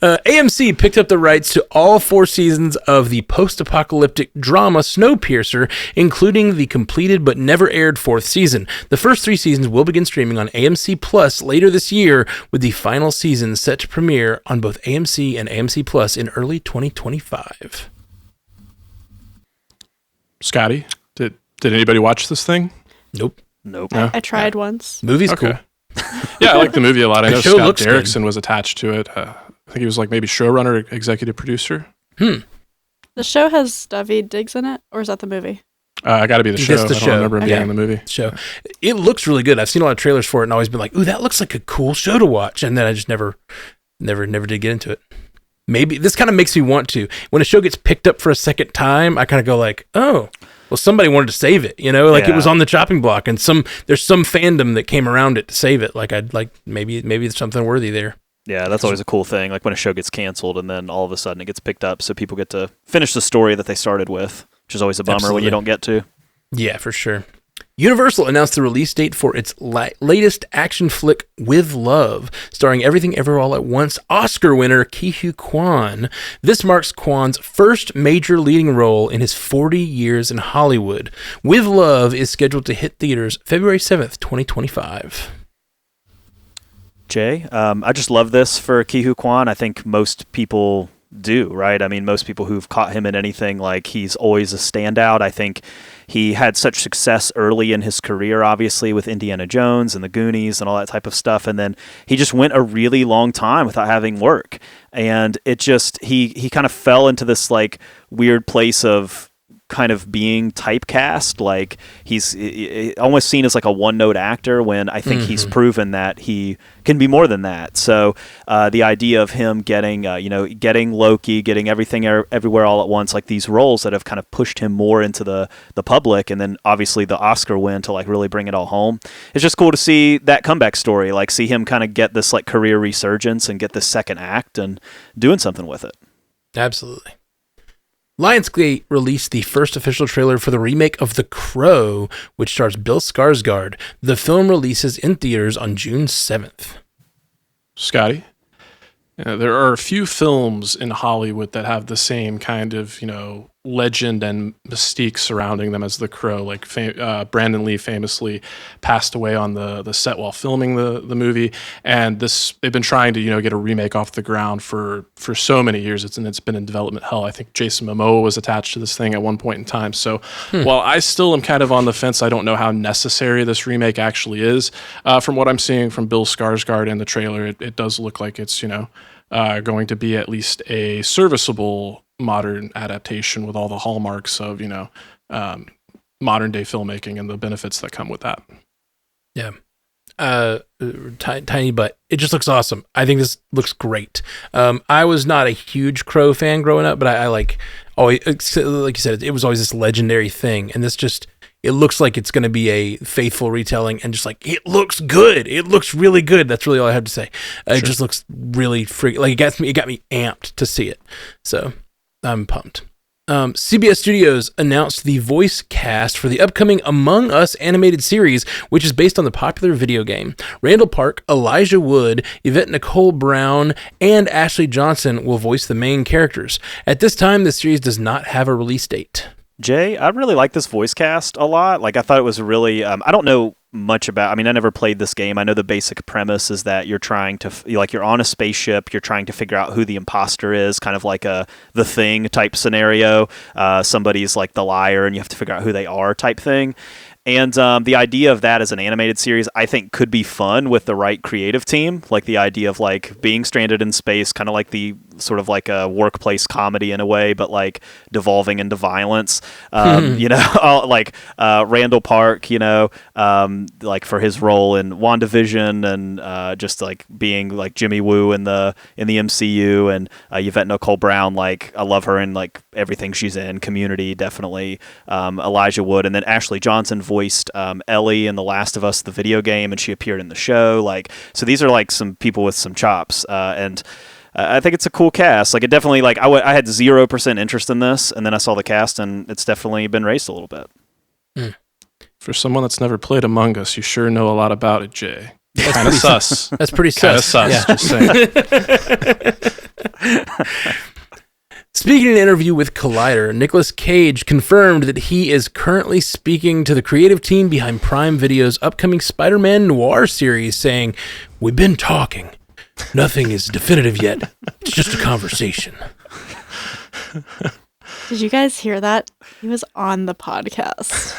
AMC picked up the rights to all 4 seasons of the post-apocalyptic drama Snowpiercer, including the completed but never aired 4th season. The first 3 seasons will begin streaming on AMC Plus later this year, with the final season set to premiere on both AMC and AMC Plus in early 2025. Scotty, did anybody watch this thing? Nope. No? I tried once. Movie's cool. Yeah, I like the movie a lot. I know Scott Derrickson good. was attached to it. I think he was like maybe showrunner, executive producer. The show has David Diggs in it, or is that the movie? I got to be the show. It's the I show. don't remember him being in the movie. Show. It looks really good. I've seen a lot of trailers for it and always been like, ooh, that looks like a cool show to watch. And then I just never did get into it. Maybe this kind of makes me want to. When a show gets picked up for a second time, I kind of go like, oh, well, somebody wanted to save it, Like it was on the chopping block, and there's some fandom that came around it to save it. Like I'd like maybe it's something worthy there. Yeah, that's always a cool thing. Like when a show gets canceled and then all of a sudden it gets picked up, so people get to finish the story that they started with, which is always a bummer when you don't get to. Yeah, for sure. Universal announced the release date for its latest action flick, With Love, starring Everything Everywhere All at Once Oscar winner Ke-Huy Quan. This marks Kwan's first major leading role in his 40 years in Hollywood. With Love is scheduled to hit theaters February 7th, 2025. Jay, I just love this for Ke Huy Quan. I think most people do, right? I mean, most people who've caught him in anything, like, he's always a standout. I think he had such success early in his career, obviously, with Indiana Jones and the Goonies and all that type of stuff. And then he just went a really long time without having work. And it just, he kind of fell into this, like, weird place of kind of being typecast. Like, he's almost seen as like a one-note actor, when I think he's proven that he can be more than that. So the idea of him getting Loki, getting everything everywhere all at once, like these roles that have kind of pushed him more into the public, and then obviously the Oscar win to like really bring it all home. It's just cool to see that comeback story, like see him kind of get this like career resurgence and get this second act and doing something with it. Absolutely. Lionsgate released the first official trailer for the remake of The Crow, which stars Bill Skarsgård. The film releases in theaters on June 7th. Scotty? There are a few films in Hollywood that have the same kind of, legend and mystique surrounding them as The Crow. Like Brandon Lee famously passed away on the set while filming the movie, and they've been trying to get a remake off the ground for so many years. It's been in development hell. I think Jason Momoa was attached to this thing at one point in time. So while I still am kind of on the fence, I don't know how necessary this remake actually is. From what I'm seeing from Bill Skarsgård in the trailer, it does look like it's going to be at least a serviceable modern adaptation with all the hallmarks of modern day filmmaking and the benefits that come with that. Yeah. Tiny, but it just looks awesome. I think this looks great. I was not a huge Crow fan growing up, but I like always, like you said, it was always this legendary thing, and this just, it looks like it's going to be a faithful retelling, and just like, it looks good. It looks really good. That's really all I have to say. It just looks really like it got me amped to see it. So I'm pumped. CBS Studios announced the voice cast for the upcoming Among Us animated series, which is based on the popular video game. Randall Park, Elijah Wood, Yvette Nicole Brown, and Ashley Johnson will voice the main characters. At this time, the series does not have a release date. Jay, I really like this voice cast a lot. Like, I thought it was really, I don't know much about, I mean, I never played this game. I know the basic premise is that you're trying to, you're on a spaceship, you're trying to figure out who the imposter is, kind of like a The Thing type scenario. Somebody's like the liar and you have to figure out who they are type thing. And the idea of that as an animated series, I think, could be fun with the right creative team. Like the idea of like being stranded in space, kind of like the sort of like a workplace comedy in a way, but like devolving into violence. Like Randall Park, like for his role in WandaVision, and just like being like Jimmy Woo in the MCU, and Yvette Nicole Brown, like I love her in like everything she's in. Community, definitely. Elijah Wood, and then Ashley Johnson voiced Ellie in The Last of Us, the video game, and she appeared in the show. Like, so these are like some people with some chops, and I think it's a cool cast. Like, it definitely, like, I had 0% interest in this, and then I saw the cast, and it's definitely been raised a little bit. For someone that's never played Among Us, you sure know a lot about it, Jay. Kind of sus. That's pretty sus. Kind of sus, just saying. Speaking in an interview with Collider, Nicolas Cage confirmed that he is currently speaking to the creative team behind Prime Video's upcoming SpiderMan Noir series, saying, "We've been talking. Nothing is definitive yet. It's just a conversation." Did you guys hear that? He was on the podcast.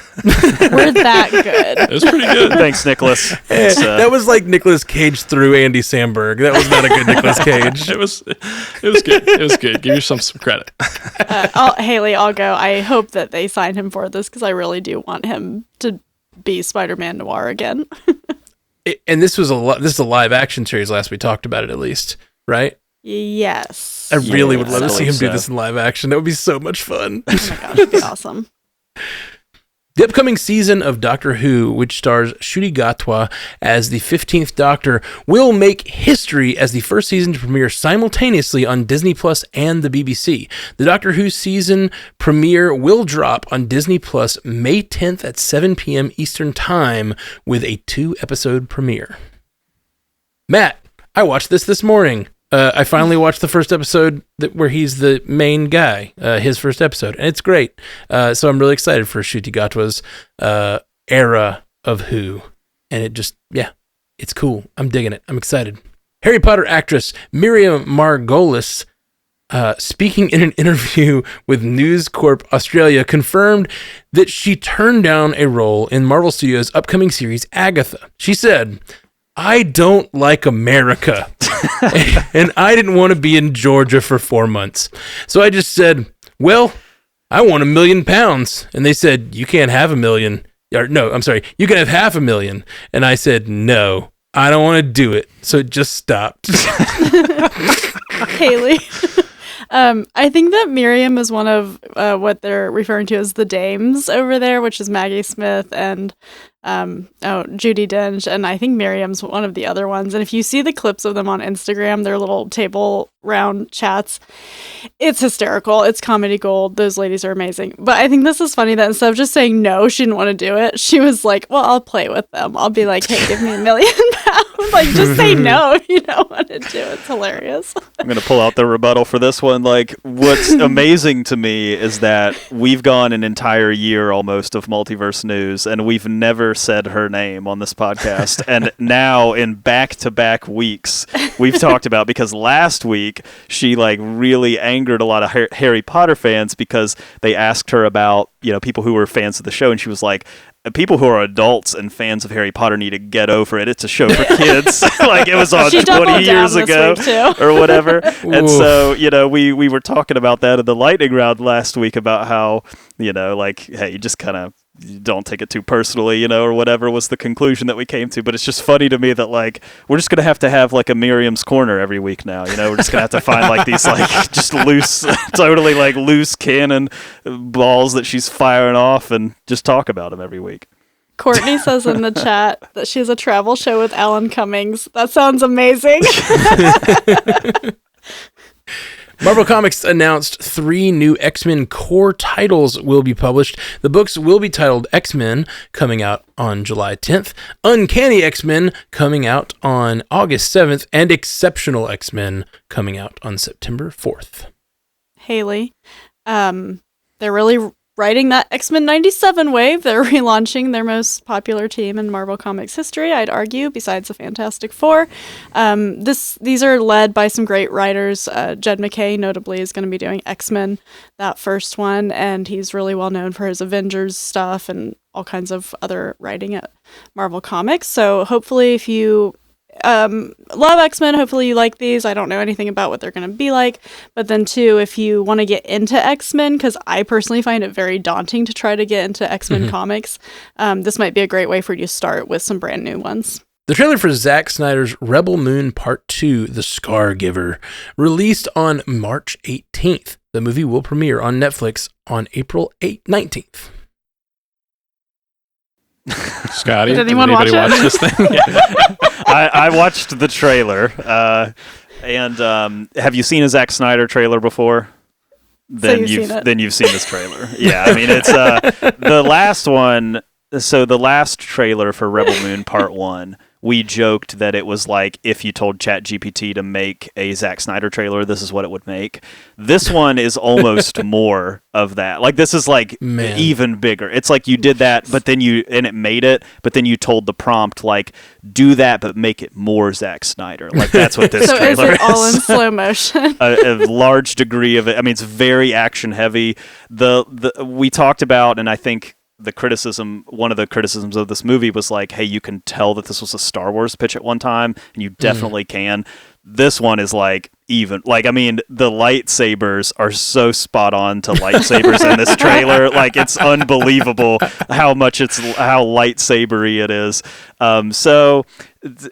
We're that good. It was pretty good. Thanks, Nicholas. That was like Nicolas Cage through Andy Samberg. That was not a good Nicolas Cage. It was good. It was good. Give yourself some credit. Haley, I'll go. I hope that they sign him for this, because I really do want him to be Spider-Man Noir again. And this is a live action series. Last we talked about it, at least, right? Yes. I really would love to see him do so. this in live action. That would be so much fun. Oh my gosh, it'd be awesome. The upcoming season of Doctor Who, which stars Ncuti Gatwa as the 15th Doctor, will make history as the first season to premiere simultaneously on Disney Plus and the BBC. The Doctor Who season premiere will drop on Disney Plus May 10th at 7 p.m. Eastern Time with a 2-episode premiere. Matt, I watched this morning. I finally watched the first episode where he's the main guy, his first episode, and it's great. So I'm really excited for Ncuti Gatwa's era of Who, and it just, It's cool. I'm digging it. I'm excited. Harry Potter actress Miriam Margolyes, speaking in an interview with News Corp Australia, confirmed that she turned down a role in Marvel Studios' upcoming series Agatha. She said, "I don't like America, and I didn't want to be in Georgia for 4 months. So I just said, well, I want £1 million. And they said, you can't have $1 million. Or no, I'm sorry, you can have $500,000. And I said, no, I don't want to do it. So it just stopped." Haley. I think that Miriam is one of what they're referring to as the dames over there, which is Maggie Smith and Judi Dench, and I think Miriam's one of the other ones. And if you see the clips of them on Instagram, their little table round chats, it's hysterical. It's comedy gold. Those ladies are amazing. But I think this is funny that instead of just saying no, she didn't want to do it. She was like, well, I'll play with them. I'll be like, hey, give me £1 million. Like, just say no if you don't want to do it. It's hilarious. I'm going to pull out the rebuttal for this one. Like, what's amazing to me is that we've gone an entire year almost of Multiverse news, and we've never said her name on this podcast. And now in back-to-back weeks, we've talked about, because last week she like really angered a lot of Harry Potter fans because they asked her about, you know, people who were fans of the show, and she was like, people who are adults and fans of Harry Potter need to get over it. It's a show for kids. Like, it was on 20 years ago or whatever. And so, you know, we were talking about that in the lightning round last week about how, you know, like, hey, you just kind of don't take it too personally, you know, or whatever was the conclusion that we came to. But it's just funny to me that, like, we're just going to have like a Miriam's Corner every week now, you know. We're just going to have to find like these like just loose, totally like loose cannon balls that she's firing off and just talk about them every week. Courtney says in the chat that she has a travel show with Alan Cummings. That sounds amazing. Marvel Comics announced 3 new X-Men core titles will be published. The books will be titled X-Men, coming out on July 10th, Uncanny X-Men, coming out on August 7th, and Exceptional X-Men, coming out on September 4th. Haley, they're really riding that X-Men 97 wave. They're relaunching their most popular team in Marvel Comics history, I'd argue, besides the Fantastic Four. These are led by some great writers. Jed MacKay, notably, is going to be doing X-Men, that first one, and he's really well known for his Avengers stuff and all kinds of other writing at Marvel Comics. So hopefully if you love X-Men, hopefully you like these. I don't know anything about what they're going to be like, but then too, if you want to get into X-Men, because I personally find it very daunting to try to get into X-Men comics, this might be a great way for you to start with some brand new ones. The trailer for Zack Snyder's Rebel Moon Part 2, The Scargiver, released on March 18th. The movie will premiere on Netflix on April 19th. Scotty, did anyone watch this thing? I watched the trailer. And have you seen a Zack Snyder trailer before? Then you've seen this trailer. Yeah, I mean, it's the last one. So the last trailer for Rebel Moon Part 1, we joked that it was like if you told ChatGPT to make a Zack Snyder trailer, this is what it would make. This one is almost more of that. Like, this is like even bigger. It's like you did that, but then it made it, but then you told the prompt, like, do that, but make it more Zack Snyder. Like, that's what this trailer is. So is it all in slow motion? a large degree of it. I mean, it's very action heavy. We talked about, and I think one of the criticisms of this movie was like, hey, you can tell that this was a Star Wars pitch at one time, and you definitely can. This one is like even, like, I mean, the lightsabers are so spot on to lightsabers in this trailer. Like, it's unbelievable how lightsabery it is. So,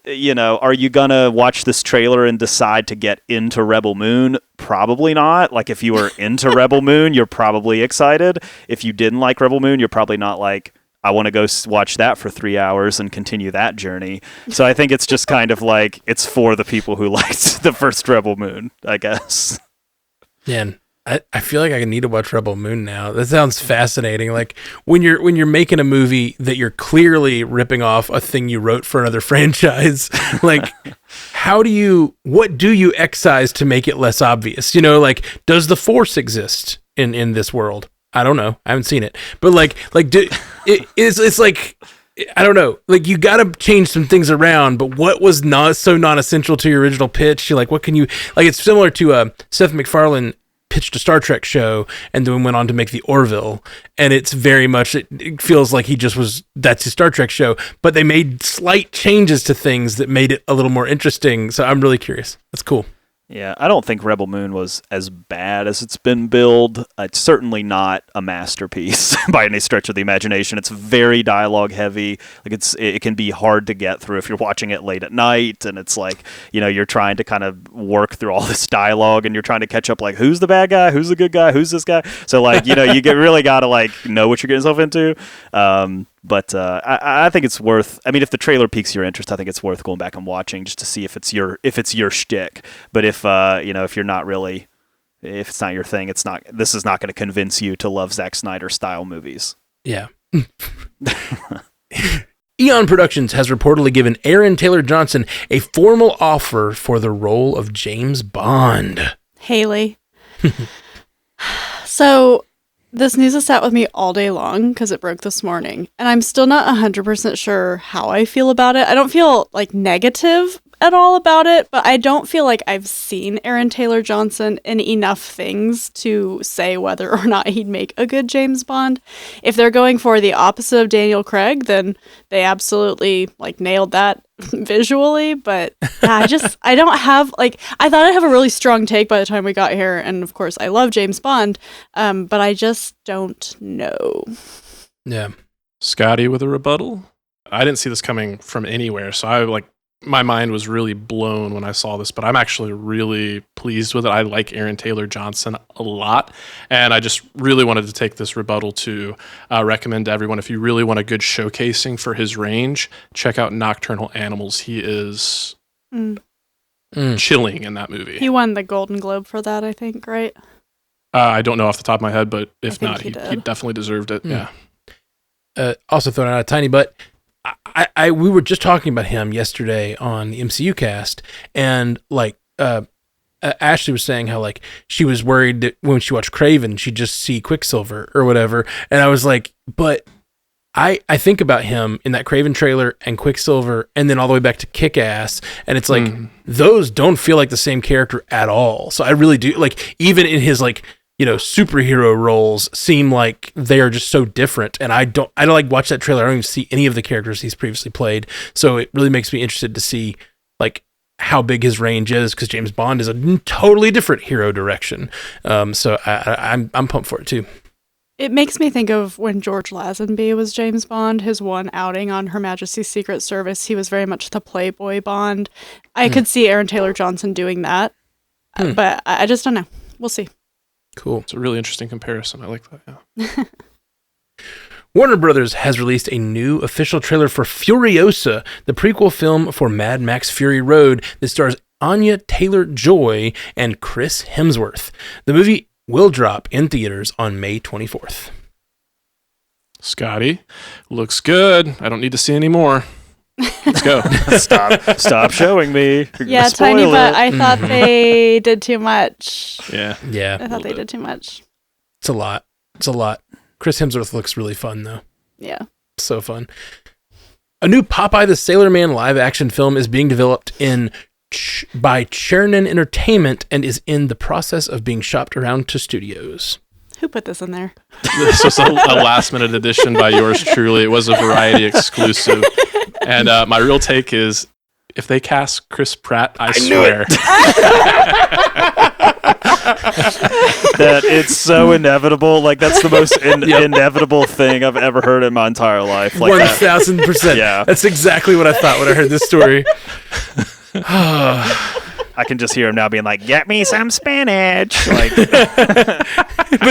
you know, are you gonna watch this trailer and decide to get into Rebel Moon? Probably not. Like, if you were into Rebel Moon, you're probably excited. If you didn't like Rebel Moon, you're probably not like, I want to go watch that for 3 hours and continue that journey. So I think it's just kind of like, it's for the people who liked the first Rebel Moon, I guess. Man, I feel like I need to watch Rebel Moon now. That sounds fascinating. Like, when you're making a movie that you're clearly ripping off a thing you wrote for another franchise, like, what do you excise to make it less obvious? You know, like, does the Force exist in this world? I don't know. I haven't seen it, but it's like, I don't know. Like, you got to change some things around, but what was not so non-essential to your original pitch? You're like, what can you, like, it's similar to Seth MacFarlane pitched a Star Trek show and then went on to make the Orville. And it's very much, it feels like that's his Star Trek show, but they made slight changes to things that made it a little more interesting. So I'm really curious. That's cool. Yeah, I don't think Rebel Moon was as bad as it's been billed. It's certainly not a masterpiece by any stretch of the imagination. It's very dialogue heavy. Like it can be hard to get through if you're watching it late at night, and it's like, you're trying to kind of work through all this dialogue and you're trying to catch up, like, who's the bad guy, who's the good guy, who's this guy. So like, you really got to like know what you're getting yourself into. But I think it's worth. I mean, if the trailer piques your interest, I think it's worth going back and watching just to see if it's your shtick. But if you're not really, if it's not your thing, it's not. This is not going to convince you to love Zack Snyder style movies. Yeah. Eon Productions has reportedly given Aaron Taylor Johnson a formal offer for the role of James Bond. Haley. So. This news has sat with me all day long because it broke this morning, and I'm still not 100% sure how I feel about it. I don't feel like negative at all about it, but I don't feel like I've seen Aaron Taylor Johnson in enough things to say whether or not he'd make a good James Bond. If they're going for the opposite of Daniel Craig, then they absolutely like nailed that visually, but I don't have, like, I thought I'd have a really strong take by the time we got here, and of course I love James Bond, but I just don't know. Yeah. Scotty with a rebuttal? I didn't see this coming from anywhere, so my mind was really blown when I saw this, but I'm actually really pleased with it. I like Aaron Taylor Johnson a lot, and I just really wanted to take this rebuttal to recommend to everyone, if you really want a good showcasing for his range, check out Nocturnal Animals. He is chilling in that movie. He won the Golden Globe for that, I think, right? I don't know off the top of my head, but if not, he definitely deserved it. Yeah. Also throwing out a tiny butt. We were just talking about him yesterday on the MCU cast, and like Ashley was saying how like she was worried that when she watched Kraven she'd just see Quicksilver or whatever, and I was like, but I think about him in that Kraven trailer and Quicksilver, and then all the way back to Kick-Ass, and it's like those don't feel like the same character at all. So I really do, like, even in his like, superhero roles seem like they are just so different. And I don't like watch that trailer. I don't even see any of the characters he's previously played. So it really makes me interested to see like how big his range is, because James Bond is a totally different hero direction. So I'm pumped for it too. It makes me think of when George Lazenby was James Bond, his one outing on Her Majesty's Secret Service. He was very much the Playboy Bond. I could see Aaron Taylor Johnson doing that, but I just don't know. We'll see. Cool. It's a really interesting comparison. I like that. Yeah. Warner Brothers has released a new official trailer for Furiosa, the prequel film for Mad Max Fury Road that stars Anya Taylor-Joy and Chris Hemsworth. The movie will drop in theaters on May 24th. Scotty, looks good. I don't need to see any more. Let's go. Stop showing me. Yeah, tiny, but I thought they did too much. Yeah. I thought they did too much. It's a lot. Chris Hemsworth looks really fun, though. Yeah. So fun. A new Popeye the Sailor Man live-action film is being developed by Chernin Entertainment and is in the process of being shopped around to studios. Who put this in there? This was a last-minute addition by yours truly. It was a Variety exclusive. And my real take is, if they cast Chris Pratt, I swear. That it's so inevitable. Like, that's the most inevitable thing I've ever heard in my entire life. Like 1,000%. Yeah. That's exactly what I thought when I heard this story. I can just hear him now being like, "Get me some spinach." Like, but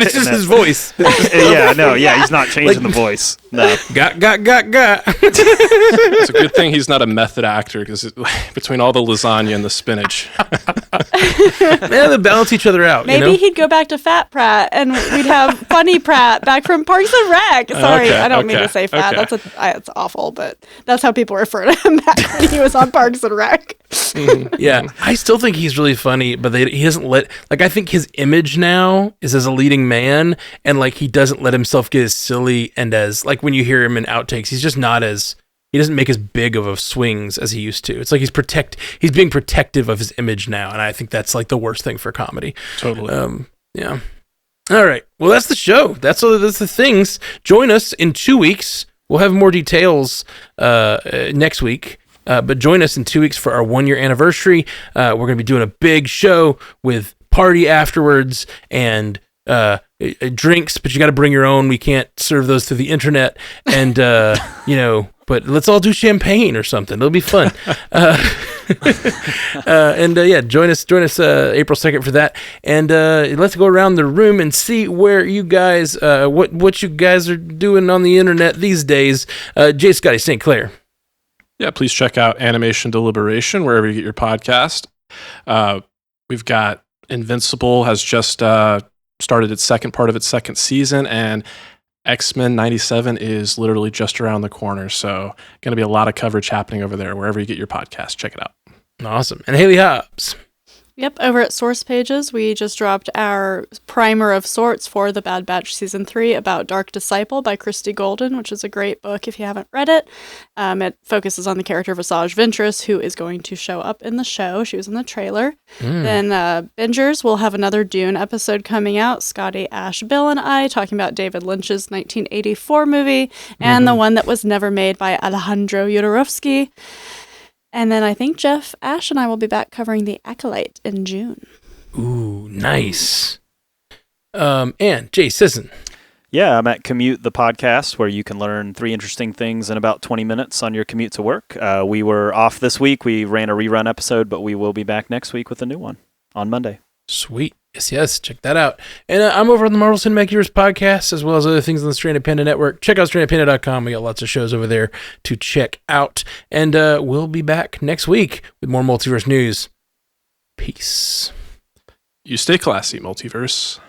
it's just his voice. He's not changing the voice. No. Got. It's a good thing he's not a method actor, because between all the lasagna and the spinach. Man, they balance each other out. Maybe he'd go back to Fat Pratt, and we'd have Funny Pratt back from Parks and Rec. Sorry, I don't mean to say fat. It's awful, but that's how people refer to him back when he was on Parks and Rec. Yeah, I still think he's really funny, but he doesn't I think his image now is as a leading man, and he doesn't let himself get as silly and as when you hear him in outtakes, he's just not as. He doesn't make as big of swings as he used to. It's he's being protective of his image now, and I think that's the worst thing for comedy. Totally. Yeah. All right. Well, that's the show. That's the things. Join us in 2 weeks. We'll have more details next week. But join us in 2 weeks for our 1-year anniversary. We're going to be doing a big show with party afterwards and drinks, but you got to bring your own. We can't serve those through the internet, and but let's all do champagne or something. It'll be fun. Join us April 2nd for that, and let's go around the room and see where you guys what you guys are doing on the internet these days. J. Scotty St. Clair. Yeah, please check out Animation Deliberation wherever you get your podcast. We've got Invincible has just started its second part of its second season, and XMen 97 is literally just around the corner. So going to be a lot of coverage happening over there wherever you get your podcast. Check it out. Awesome. And Haley Hobbs. Yep, over at Source Pages, we just dropped our primer of sorts for The Bad Batch Season 3 about Dark Disciple by Christy Golden, which is a great book if you haven't read it. It focuses on the character of Asajj Ventress, who is going to show up in the show. She was in the trailer. Then Bingers will have another Dune episode coming out. Scotty, Ash, Bill, and I talking about David Lynch's 1984 movie and the one that was never made by Alejandro Jodorowsky. And then I think Jeff, Ash, and I will be back covering The Acolyte in June. Ooh, nice. And Jay Sisson. Yeah, I'm at Commute the Podcast, where you can learn 3 interesting things in about 20 minutes on your commute to work. We were off this week. We ran a rerun episode, but we will be back next week with a new one on Monday. Sweet. Yes. Check that out. And I'm over on the Marvel Cinematic Universe podcast, as well as other things on the Stranded Panda Network. Check out strandedpanda.com. We got lots of shows over there to check out. And we'll be back next week with more multiverse news. Peace. You stay classy, Multiverse.